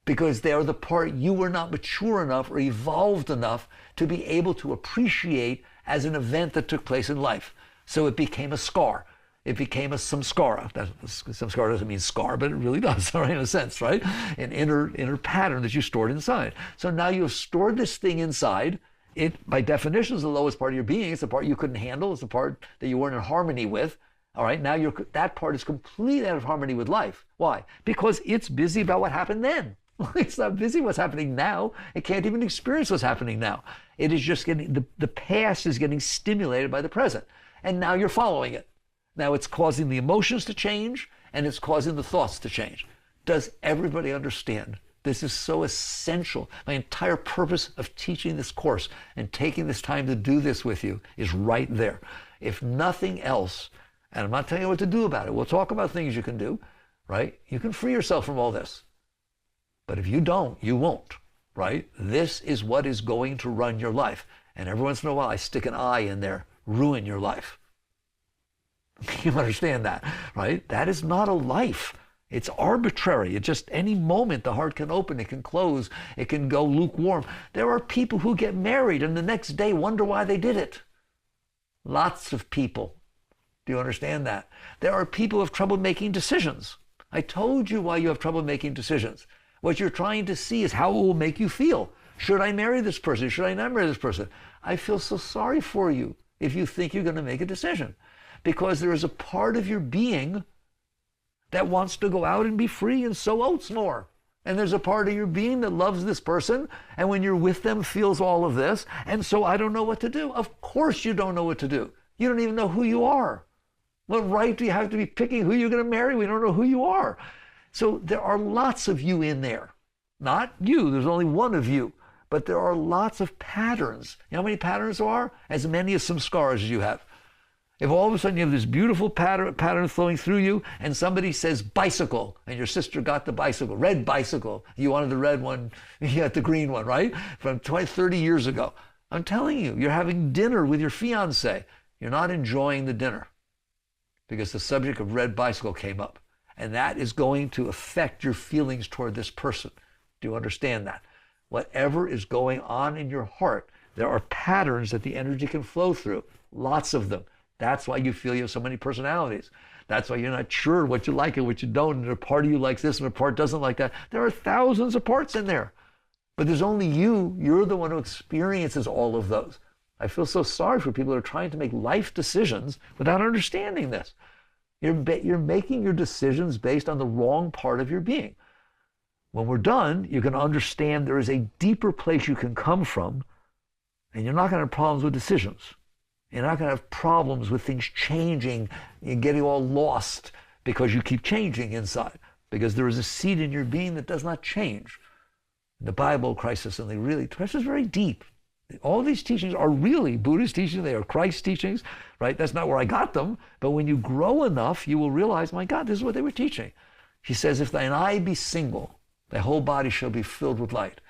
because they are the part you were not mature enough or evolved enough to be able to appreciate as an event that took place in life. So it became a scar. It became a samskara. Samskara doesn't mean scar, but it really does, right, in a sense, right? An inner pattern that you stored inside. So now you have stored this thing inside. It, by definition, is the lowest part of your being. It's the part you couldn't handle. It's the part that you weren't in harmony with. All right, now that part is completely out of harmony with life. Why? Because it's busy about what happened then. It's not busy what's happening now. It can't even experience what's happening now. It is just getting, the past is getting stimulated by the present. And now you're following it. Now it's causing the emotions to change, and it's causing the thoughts to change. Does everybody understand? This is so essential. My entire purpose of teaching this course and taking this time to do this with you is right there. If nothing else, and I'm not telling you what to do about it. We'll talk about things you can do, right? You can free yourself from all this. But if you don't, you won't, right? This is what is going to run your life. And every once in a while, I stick an I in there, ruin your life. You understand that, right? That is not a life. It's arbitrary. It's just any moment the heart can open, it can close, it can go lukewarm. There are people who get married and the next day wonder why they did it. Lots of people. Do you understand that? There are people who have trouble making decisions. I told you why you have trouble making decisions. What you're trying to see is how it will make you feel. Should I marry this person? Should I not marry this person? I feel so sorry for you if you think you're going to make a decision, because there is a part of your being that wants to go out and be free and sow oats more. And there's a part of your being that loves this person, and when you're with them feels all of this, and so I don't know what to do. Of course you don't know what to do. You don't even know who you are. What right do you have to be picking who you're going to marry? We don't know who you are. So there are lots of you in there. Not you, there's only one of you. But there are lots of patterns. You know how many patterns there are? As many as some scars as you have. If all of a sudden you have this beautiful pattern flowing through you, and somebody says bicycle, and your sister got the bicycle, red bicycle, you wanted the red one, you got the green one, right? From 20, 30 years ago. I'm telling you, you're having dinner with your fiance. You're not enjoying the dinner because the subject of red bicycle came up. And that is going to affect your feelings toward this person. Do you understand that? Whatever is going on in your heart, There are patterns that the energy can flow through, lots of them. That's why you feel you have so many personalities. That's why you're not sure what you like and what you don't, and a part of you likes this and a part doesn't like that. There are thousands of parts in there. But there's only you. You're the one who experiences all of those. I feel so sorry for people that are trying to make life decisions without understanding this. You're making your decisions based on the wrong part of your being. When we're done, you can understand there is a deeper place you can come from, and you're not going to have problems with decisions. You're not going to have problems with things changing and getting all lost because you keep changing inside. Because there is a seed in your being that does not change. The Bible, Christ says something really, Christ is very deep. All these teachings are really Buddhist teachings. They are Christ teachings, right? That's not where I got them. But when you grow enough, you will realize, my God, this is what they were teaching. He says, if thine eye be single, thy whole body shall be filled with light.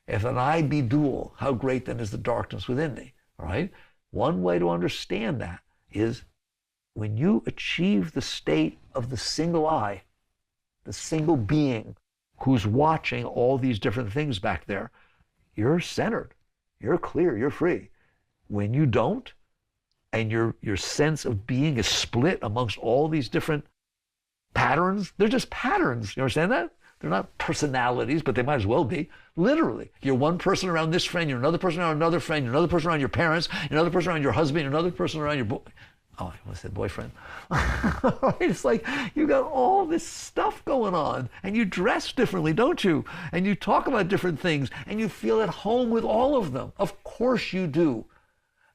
If thine eye be dual, how great then is the darkness within thee, all right? One way to understand that is when you achieve the state of the single eye, the single being who's watching all these different things back there, you're centered, you're clear, you're free. When you don't, and your sense of being is split amongst all these different patterns, they're just patterns, you understand that? They're not personalities, but they might as well be. Literally, you're one person around this friend, you're another person around another friend, you're another person around your parents, you're another person around your husband, you're another person around your I almost said boyfriend. It's like you got all this stuff going on, and you dress differently, don't you? And you talk about different things, and you feel at home with all of them. Of course you do.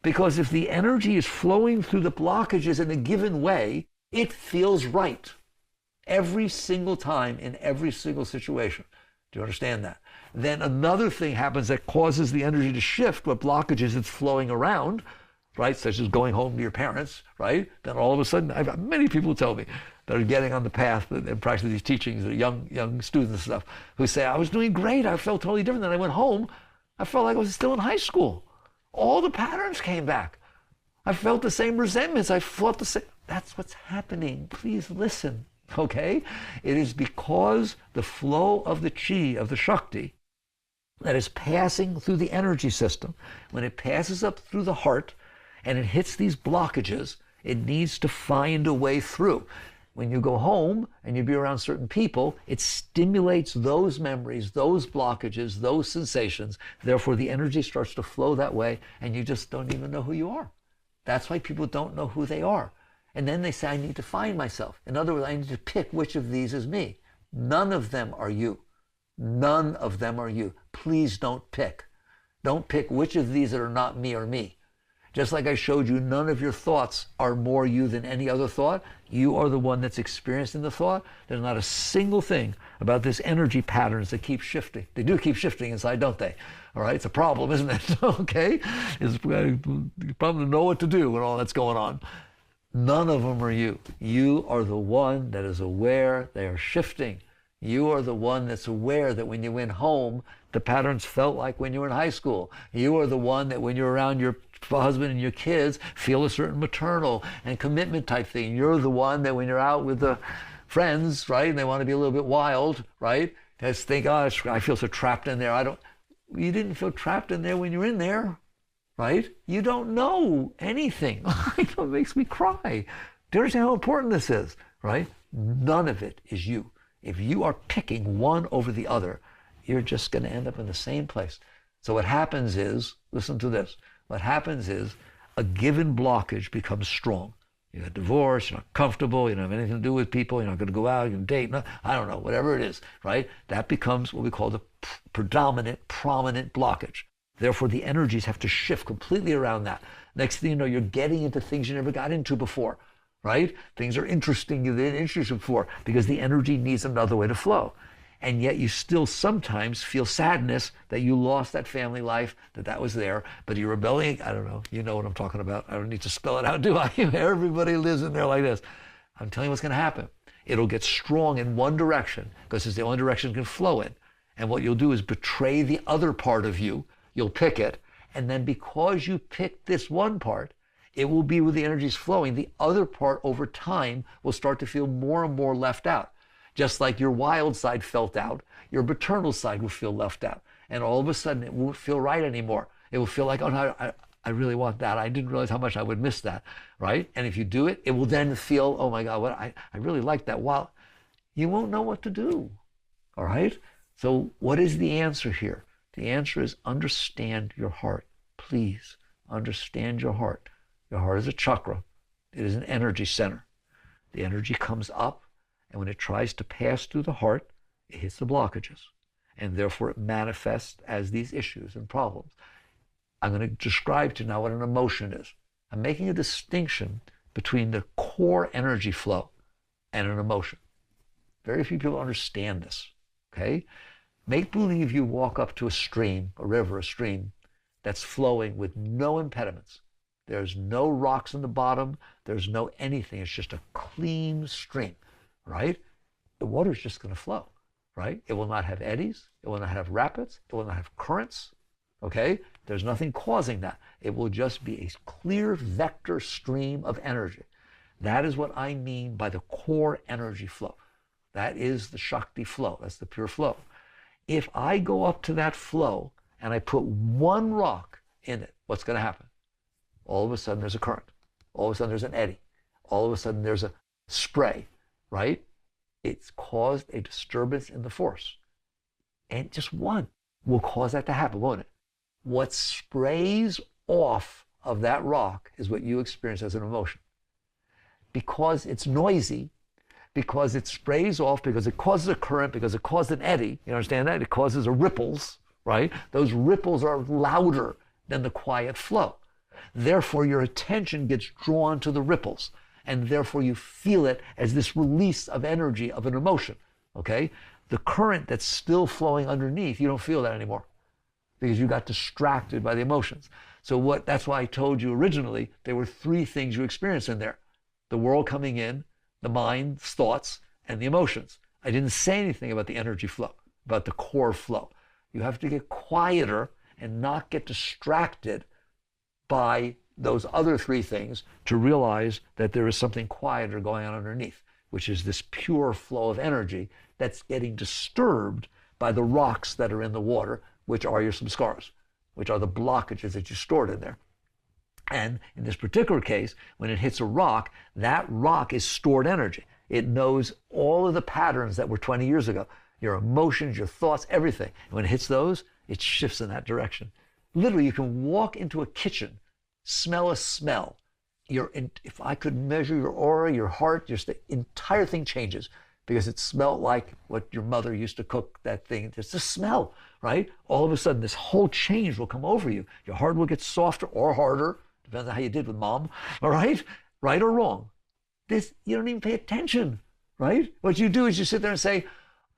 Because if the energy is flowing through the blockages in a given way, it feels right. Every single time in every single situation. Do you understand that? Then another thing happens that causes the energy to shift, what blockages it's flowing around, right? Such as going home to your parents, right? Then all of a sudden, I've got many people tell me that are getting on the path and practicing these teachings, that are young students and stuff, who say, I was doing great. I felt totally different. Then I went home. I felt like I was still in high school. All the patterns came back. I felt the same resentments. I felt the same. That's what's happening. Please listen. Okay? It is because the flow of the chi, of the Shakti, that is passing through the energy system, when it passes up through the heart and it hits these blockages, it needs to find a way through. When you go home and you be around certain people, it stimulates those memories, those blockages, those sensations. Therefore, the energy starts to flow that way, and you just don't even know who you are. That's why people don't know who they are. And then they say, I need to find myself. In other words, I need to pick which of these is me. None of them are you. None of them are you. Please don't pick. Don't pick which of these that are not me are me. Just like I showed you, none of your thoughts are more you than any other thought. You are the one that's experienced in the thought. There's not a single thing about this energy patterns that keep shifting. They do keep shifting inside, don't they? All right, it's a problem, isn't it? Okay? It's a problem to know what to do when all that's going on. None of them are you. You are the one that is aware they are shifting. You are the one that's aware that when you went home, the patterns felt like when you were in high school. You are the one that when you're around your husband and your kids feel a certain maternal and commitment type thing. You're the one that when you're out with the friends, right, and they want to be a little bit wild, right, just think, oh, I feel so trapped in there. You didn't feel trapped in there when you were in there. Right? You don't know anything. It makes me cry. Do you understand how important this is? Right? None of it is you. If you are picking one over the other, you're just going to end up in the same place. So what happens is, listen to this, what happens is a given blockage becomes strong. You got divorced, you're not comfortable, you don't have anything to do with people, you're not going to go out, you can date, I don't know, whatever it is, right? That becomes what we call the predominant, prominent blockage. Therefore, the energies have to shift completely around that. Next thing you know, you're getting into things you never got into before, right? Things are interesting you didn't interest you before because the energy needs another way to flow. And yet you still sometimes feel sadness that you lost that family life, that was there, but you're rebelling. I don't know. You know what I'm talking about. I don't need to spell it out, do I? Everybody lives in there like this. I'm telling you what's going to happen. It'll get strong in one direction because it's the only direction it can flow in. And what you'll do is betray the other part of you. You'll pick it, and then because you picked this one part, it will be where the energy is flowing. The other part over time will start to feel more and more left out. Just like your wild side felt out, your maternal side will feel left out. And all of a sudden, it won't feel right anymore. It will feel like, oh no, I really want that. I didn't realize how much I would miss that, right? And if you do it, it will then feel, oh my God, I really like that. Well, you won't know what to do, all right? So what is the answer here? The answer is understand your heart. Please understand your heart. Your heart is a chakra. It is an energy center. The energy comes up, and when it tries to pass through the heart, it hits the blockages, and therefore it manifests as these issues and problems. I'm going to describe to you now what an emotion is. I'm making a distinction between the core energy flow and an emotion. Very few people understand this, okay? Make believe you walk up to a stream, a river, a stream, that's flowing with no impediments. There's no rocks in the bottom. There's no anything. It's just a clean stream, right? The water's just going to flow, right? It will not have eddies. It will not have rapids. It will not have currents, okay? There's nothing causing that. It will just be a clear vector stream of energy. That is what I mean by the core energy flow. That is the Shakti flow. That's the pure flow. If I go up to that flow and I put one rock in it, what's going to happen? All of a sudden there's a current. All of a sudden there's an eddy. All of a sudden there's a spray, right? It's caused a disturbance in the force. And just one will cause that to happen, won't it? What sprays off of that rock is what you experience as an emotion. Because it's noisy, because it sprays off, because it causes a current, because it causes an eddy, you understand that? It causes a ripples, right? Those ripples are louder than the quiet flow. Therefore, your attention gets drawn to the ripples, and therefore you feel it as this release of energy of an emotion, okay? The current that's still flowing underneath, you don't feel that anymore because you got distracted by the emotions. So that's why I told you originally there were three things you experienced in there. The world coming in, the mind's thoughts, and the emotions. I didn't say anything about the energy flow, about the core flow. You have to get quieter and not get distracted by those other three things to realize that there is something quieter going on underneath, which is this pure flow of energy that's getting disturbed by the rocks that are in the water, which are your samskaras, which are the blockages that you stored in there. And in this particular case, when it hits a rock, that rock is stored energy. It knows all of the patterns that were 20 years ago, your emotions, your thoughts, everything. And when it hits those, it shifts in that direction. Literally, you can walk into a kitchen, smell a smell. If I could measure your aura, your heart, just the entire thing changes because it smelled like what your mother used to cook, that thing. It's the smell, right? All of a sudden, this whole change will come over you. Your heart will get softer or harder, depends on how you did with mom, all right? Right or wrong. You don't even pay attention, right? What you do is you sit there and say,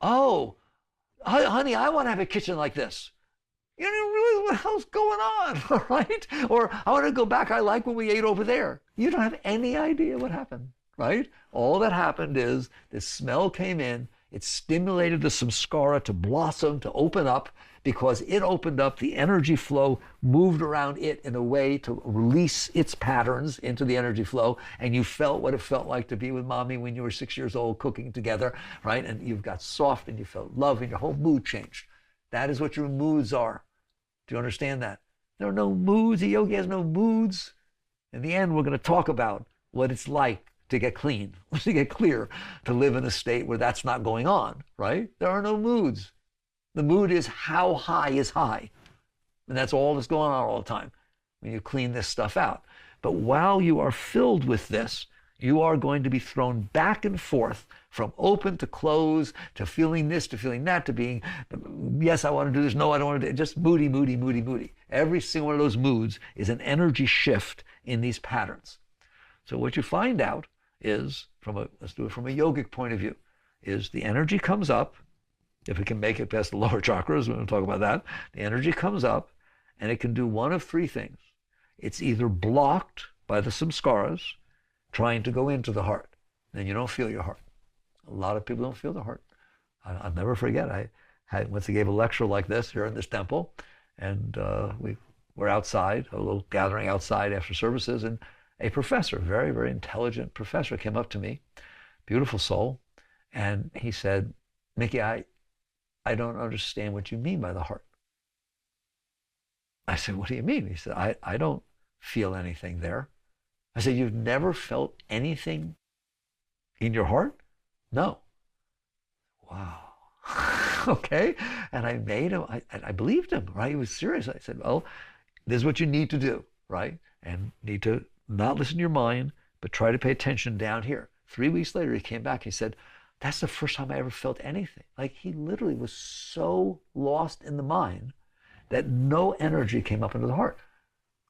oh, honey, I want to have a kitchen like this. You don't even realize what the hell's going on, all right? Or I want to go back, I like when we ate over there. You don't have any idea what happened, right? All that happened is this smell came in, it stimulated the samskara to blossom, to open up. Because it opened up, the energy flow moved around it in a way to release its patterns into the energy flow, and you felt what it felt like to be with mommy when you were 6 years old cooking together, right? And you got soft and you felt love and your whole mood changed. That is what your moods are. Do you understand that? There are no moods. A yogi has no moods. In the end, we're going to talk about what it's like to get clean, to get clear, to live in a state where that's not going on, right? There are no moods. The mood is how high is high. And that's all that's going on all the time when you clean this stuff out. But while you are filled with this, you are going to be thrown back and forth from open to close, to feeling this, to feeling that, to being, yes, I want to do this, no, I don't want to do it, just moody, moody, moody, moody. Every single one of those moods is an energy shift in these patterns. So what you find out is, let's do it from a yogic point of view, is the energy comes up. If it can make it past the lower chakras, we're going to talk about that. The energy comes up, and it can do one of three things. It's either blocked by the samskaras, trying to go into the heart. Then you don't feel your heart. A lot of people don't feel the heart. I'll never forget, once I gave a lecture like this here in this temple, and we were outside, a little gathering outside after services, and a professor, very, very intelligent professor, came up to me, beautiful soul, and he said, Mickey, I don't understand what you mean by the heart. I said, what do you mean? He said, I don't feel anything there. I said, you've never felt anything in your heart? No. Wow. Okay. And I made him, I believed him, right? He was serious. I said, well, this is what you need to do, right? And need to not listen to your mind, but try to pay attention down here. 3 weeks later, he came back. He said, that's the first time I ever felt anything. Like he literally was so lost in the mind that no energy came up into the heart,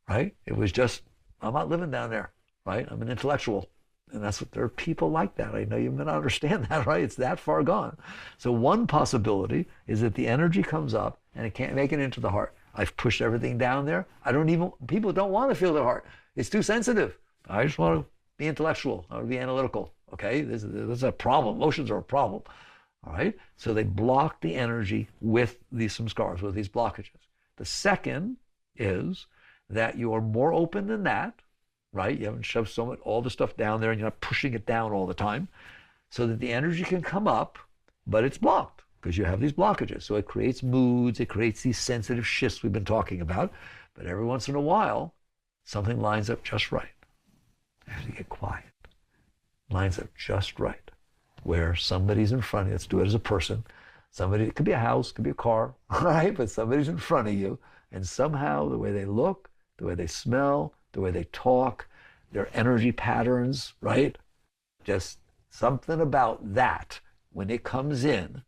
right? It was just, I'm not living down there, right? I'm an intellectual. And that's what, there are people like that. I know you may not understand that, right? It's that far gone. So one possibility is that the energy comes up and it can't make it into the heart. I've pushed everything down there. People don't want to feel their heart. It's too sensitive. I just want to be intellectual. I want to be analytical. Okay, this is a problem. Emotions are a problem. All right, so they block the energy with these samskaras, with these blockages. The second is that you are more open than that, right? You haven't shoved all the stuff down there and you're not pushing it down all the time, so that the energy can come up, but it's blocked because you have these blockages. So it creates moods, it creates these sensitive shifts we've been talking about, but every once in a while, something lines up just right. You have to get quiet. Lines up just right, where somebody's in front of you. Let's do it as a person. Somebody, it could be a house, it could be a car, all right? But somebody's in front of you, and somehow the way they look, the way they smell, the way they talk, their energy patterns, right? Just something about that, when it comes in,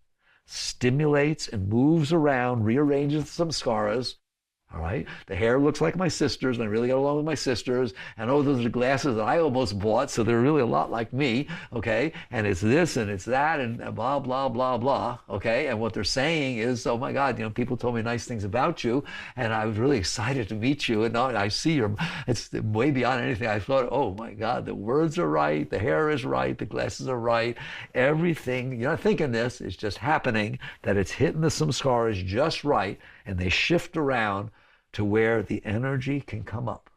stimulates and moves around, rearranges some samskaras. All right, the hair looks like my sister's, and I really got along with my sister's. And oh, those are glasses that I almost bought, so they're really a lot like me. Okay, and it's this and it's that and blah blah blah blah. Okay, and what they're saying is, oh my God, people told me nice things about you, and I was really excited to meet you. And now I see it's way beyond anything I thought. Oh my God, the words are right, the hair is right, the glasses are right, everything. You're not thinking this; it's just happening. That it's hitting the samskaras just right, and they shift around to where the energy can come up,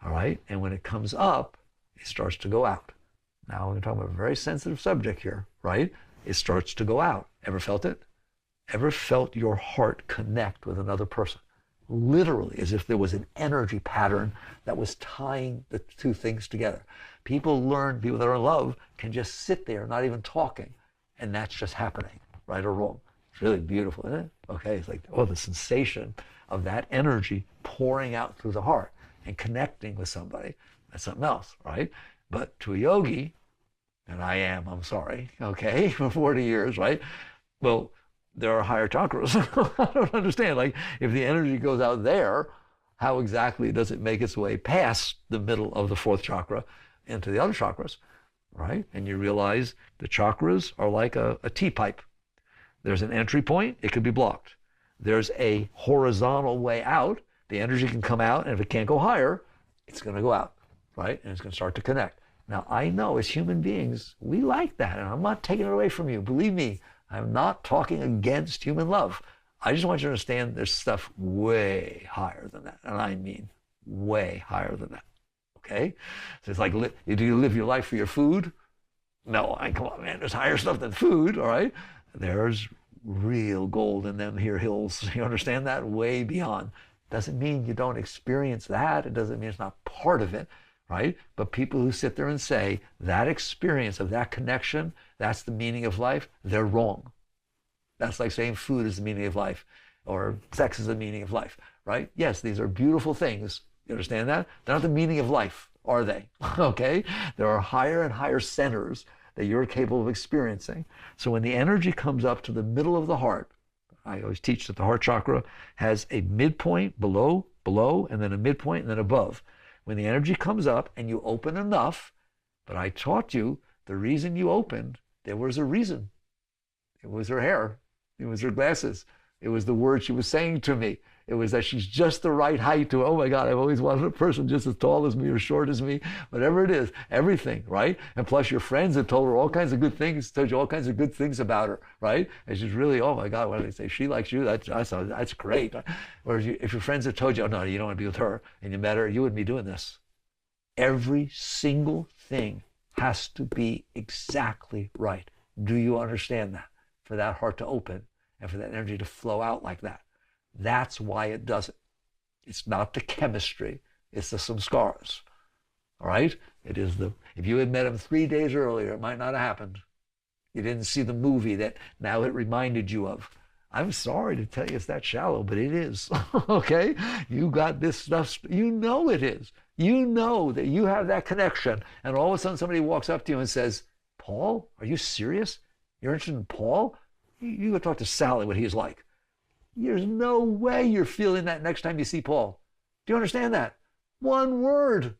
all right? And when it comes up, it starts to go out. Now, we're talking about a very sensitive subject here, right? It starts to go out. Ever felt it? Ever felt your heart connect with another person? Literally, as if there was an energy pattern that was tying the two things together. People that are in love can just sit there, not even talking, and that's just happening, right or wrong. It's really beautiful, isn't it? Okay, it's like, oh, the sensation of that energy pouring out through the heart and connecting with somebody. That's something else, right? But to a yogi, and I'm sorry, okay, for 40 years, right? Well, there are higher chakras. I don't understand. Like, if the energy goes out there, how exactly does it make its way past the middle of the fourth chakra into the other chakras, right? And you realize the chakras are like a T-pipe. There's an entry point, it could be blocked. There's a horizontal way out. The energy can come out, and if it can't go higher, it's going to go out, right? And it's going to start to connect. Now, I know as human beings, we like that, and I'm not taking it away from you. Believe me, I'm not talking against human love. I just want you to understand there's stuff way higher than that, and I mean way higher than that, okay? So it's like, do you live your life for your food? No, come on, man, there's higher stuff than food, all right? There's real gold in them here hills. You understand that? Way beyond. Doesn't mean you don't experience that. It doesn't mean it's not part of it, right? But people who sit there and say that experience of that connection, that's the meaning of life, they're wrong. That's like saying food is the meaning of life or sex is the meaning of life, right? Yes, these are beautiful things. You understand that? They're not the meaning of life, are they? Okay? There are higher and higher centers that you're capable of experiencing. So when the energy comes up to the middle of the heart, I always teach that the heart chakra has a midpoint below, and then a midpoint, and then above. When the energy comes up and you open enough, but I taught you the reason you opened, there was a reason. It was her hair. It was her glasses. It was the words she was saying to me. It was that she's just the right height to, oh my God, I've always wanted a person just as tall as me or short as me, whatever it is, everything, right? And plus your friends have told her all kinds of good things, told you all kinds of good things about her, right? And she's really, oh my God, what do they say? She likes you, that's great. Or if your friends have told you, oh no, you don't want to be with her, and you met her, you wouldn't be doing this. Every single thing has to be exactly right. Do you understand that? For that heart to open and for that energy to flow out like that. That's why it does it. It's not the chemistry. It's the samskaras. All right? It is if you had met him 3 days earlier, it might not have happened. You didn't see the movie that now it reminded you of. I'm sorry to tell you it's that shallow, but it is. Okay? You got this stuff. You know it is. You know that you have that connection. And all of a sudden somebody walks up to you and says, Paul, are you serious? You're interested in Paul? You go talk to Sally what he's like. There's no way you're feeling that next time you see Paul. Do you understand that? One word.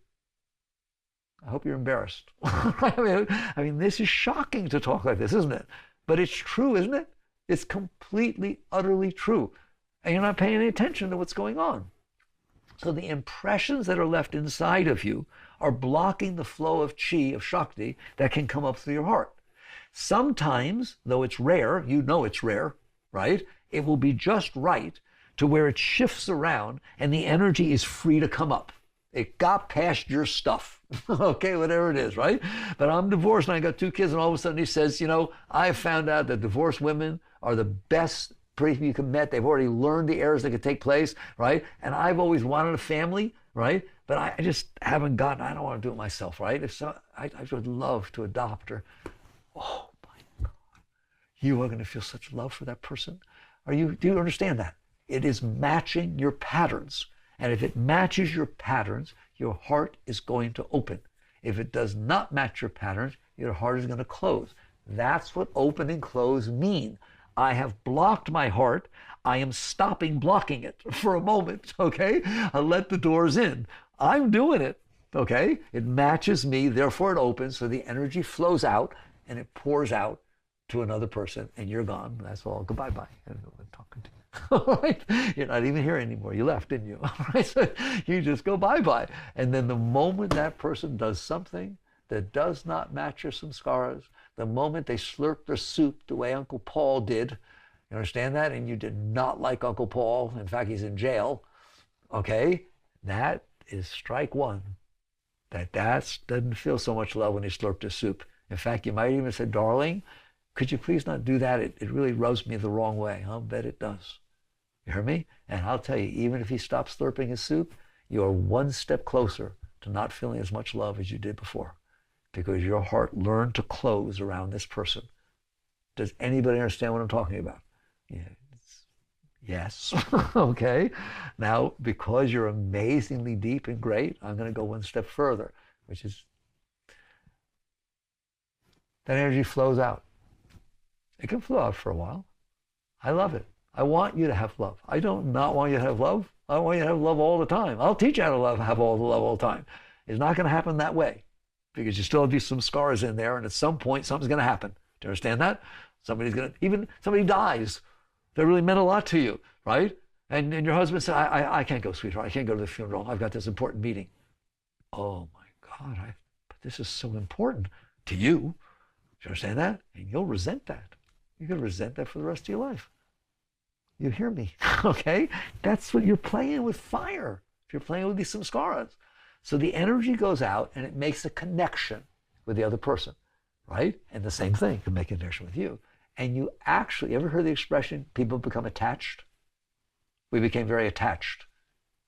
I hope you're embarrassed. I mean, this is shocking to talk like this, isn't it? But it's true, isn't it? It's completely, utterly true. And you're not paying any attention to what's going on. So the impressions that are left inside of you are blocking the flow of chi, of Shakti, that can come up through your heart. Sometimes, though it's rare, you know it's rare, right? It will be just right to where it shifts around and the energy is free to come up. It got past your stuff, okay, whatever it is, right? But I'm divorced and I got 2 kids, and all of a sudden he says, I found out that divorced women are the best people you can meet. They've already learned the errors that could take place, right? And I've always wanted a family, right? But I just haven't gotten, I don't want to do it myself, right? If so, I would love to adopt her. Oh my God. You are going to feel such love for that person. Do you understand that? It is matching your patterns. And if it matches your patterns, your heart is going to open. If it does not match your patterns, your heart is going to close. That's what open and close mean. I have blocked my heart. I am stopping blocking it for a moment, okay? I let the doors in. I'm doing it, okay? It matches me, therefore it opens, so the energy flows out and it pours out to another person, and you're gone. That's all. Goodbye-bye. I'm talking to you. All right? You're not even here anymore. You left, didn't you? All right? So you just go bye-bye. And then the moment that person does something that does not match your samskaras, the moment they slurp their soup the way Uncle Paul did, you understand that? And you did not like Uncle Paul. In fact, he's in jail. Okay? That is strike one. That doesn't feel so much love when he slurped his soup. In fact, you might even say, darling, could you please not do that? It really rubs me the wrong way. I'll bet it does. You hear me? And I'll tell you, even if he stops slurping his soup, you're one step closer to not feeling as much love as you did before, because your heart learned to close around this person. Does anybody understand what I'm talking about? Yeah, yes. Okay. Now, because you're amazingly deep and great, I'm going to go one step further, which is that energy flows out. It can flow out for a while. I love it. I want you to have love. I don't not want you to have love. I want you to have love all the time. I'll teach you how to have all the love all the time. It's not going to happen that way, because you still have some scars in there, and at some point something's going to happen. Do you understand that? Even somebody dies that really meant a lot to you, right? And your husband said, I can't go, sweetheart. I can't go to the funeral. I've got this important meeting. Oh my God, but this is so important to you. Do you understand that? And you'll resent that. You're going to resent that for the rest of your life. You hear me? Okay? That's what you're playing with fire. If you're playing with these samskaras. So the energy goes out and it makes a connection with the other person, right? And the same thing can make a connection with you. And you actually, ever heard the expression, people become attached? We became very attached,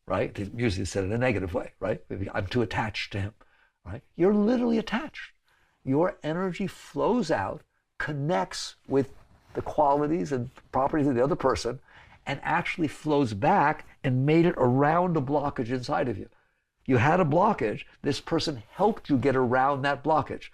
right? They usually said it in a negative way, right? I'm too attached to him, right? You're literally attached. Your energy flows out, connects with the qualities and properties of the other person, and actually flows back and made it around a blockage inside of you. You had a blockage. This person helped you get around that blockage.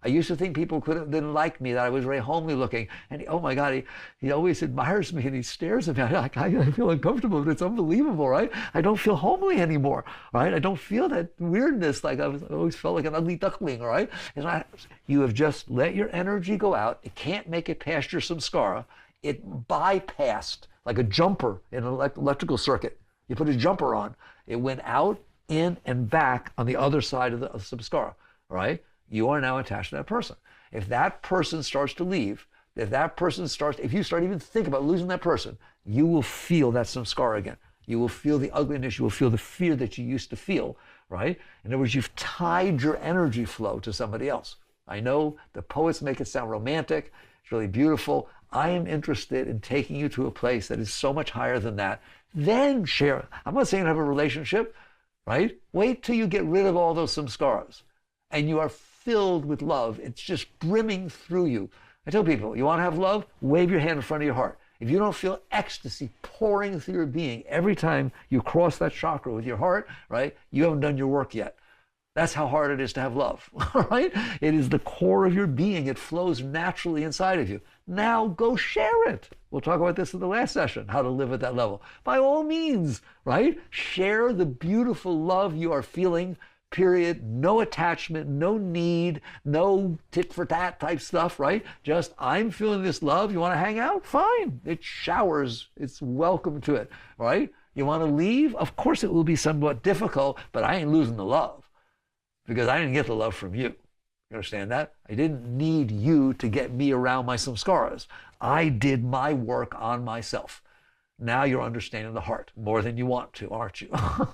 I used to think people didn't like me, that I was very homely looking. And oh my God, he always admires me and he stares at me. I feel uncomfortable, but it's unbelievable, right? I don't feel homely anymore, right? I don't feel that weirdness like I always felt like an ugly duckling, all right? You have just let your energy go out. It can't make it past your samskara. It bypassed, like a jumper in an electrical circuit. You put a jumper on. It went out, in, and back on the other side of the samskara, all right? You are now attached to that person. If that person starts to leave, if you start even think about losing that person, you will feel that samskara again. You will feel the ugliness, you will feel the fear that you used to feel, right? In other words, you've tied your energy flow to somebody else. I know the poets make it sound romantic, it's really beautiful. I am interested in taking you to a place that is so much higher than that. Then share. I'm not saying have a relationship, right? Wait till you get rid of all those samskaras and you are filled with love. It's just brimming through you. I tell people, you want to have love? Wave your hand in front of your heart. If you don't feel ecstasy pouring through your being every time you cross that chakra with your heart, right, you haven't done your work yet. That's how hard it is to have love, right? It is the core of your being. It flows naturally inside of you. Now go share it. We'll talk about this in the last session, how to live at that level. By all means, right? Share the beautiful love you are feeling, period. No attachment, no need, no tit for tat type stuff, right? Just, I'm feeling this love. You want to hang out? Fine. It showers. It's welcome to it, right? You want to leave? Of course it will be somewhat difficult, but I ain't losing the love. Because I didn't get the love from you. You understand that? I didn't need you to get me around my samskaras. I did my work on myself. Now you're understanding the heart more than you want to, aren't you?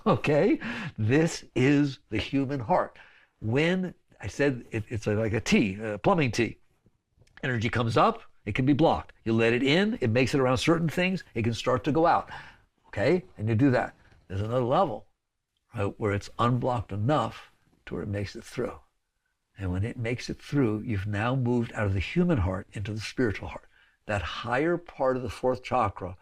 Okay? This is the human heart. When I said it's like a T, a plumbing T. Energy comes up, it can be blocked. You let it in, it makes it around certain things, it can start to go out. Okay? And you do that. There's another level, right, where it's unblocked enough to where it makes it through. And when it makes it through, you've now moved out of the human heart into the spiritual heart. That higher part of the fourth chakra,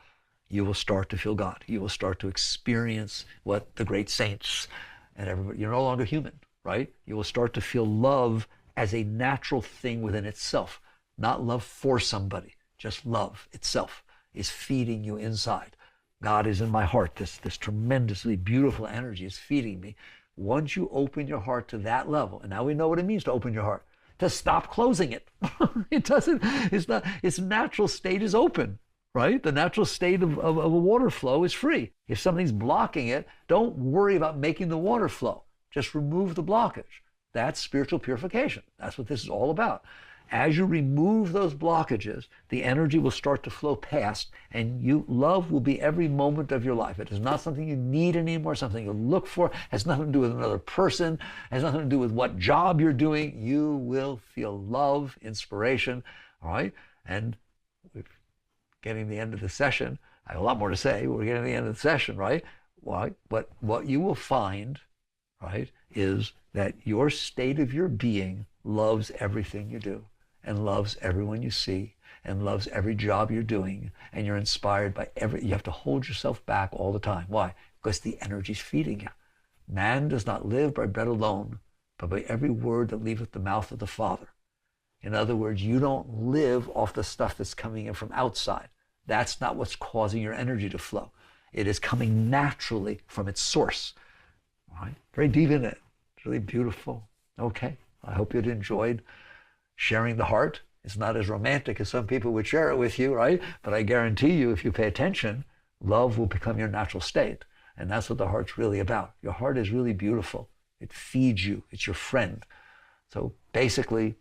you will start to feel God. You will start to experience what the great saints and everybody, you're no longer human, right? You will start to feel love as a natural thing within itself, not love for somebody, just love itself is feeding you inside. God is in my heart. This tremendously beautiful energy is feeding me. Once you open your heart to that level, and now we know what it means to open your heart, to stop closing it. Its natural state is open, right? The natural state of a water flow is free. If something's blocking it, don't worry about making the water flow. Just remove the blockage. That's spiritual purification. That's what this is all about. As you remove those blockages, the energy will start to flow past, and love will be every moment of your life. It is not something you need anymore, something you look for, has nothing to do with another person, has nothing to do with what job you're doing. You will feel love, inspiration, all right? And we're getting the end of the session. I have a lot more to say. We're getting to the end of the session, right? Why? But what you will find, right, is that your state of your being loves everything you do, and loves everyone you see, and loves every job you're doing, and you're inspired by you have to hold yourself back all the time. Why? Because the energy's feeding you. Man does not live by bread alone, but by every word that leaveth the mouth of the Father. In other words, you don't live off the stuff that's coming in from outside. That's not what's causing your energy to flow. It is coming naturally from its source. All right? Very deep in it. It's really beautiful. Okay. I hope you enjoyed sharing the heart. It's not as romantic as some people would share it with you, right? But I guarantee you, if you pay attention, love will become your natural state. And that's what the heart's really about. Your heart is really beautiful. It feeds you. It's your friend. So basically,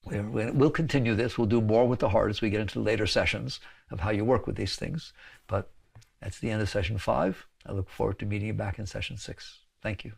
we'll continue this. We'll do more with the heart as we get into later sessions of how you work with these things. But that's the end of session 5. I look forward to meeting you back in session 6. Thank you.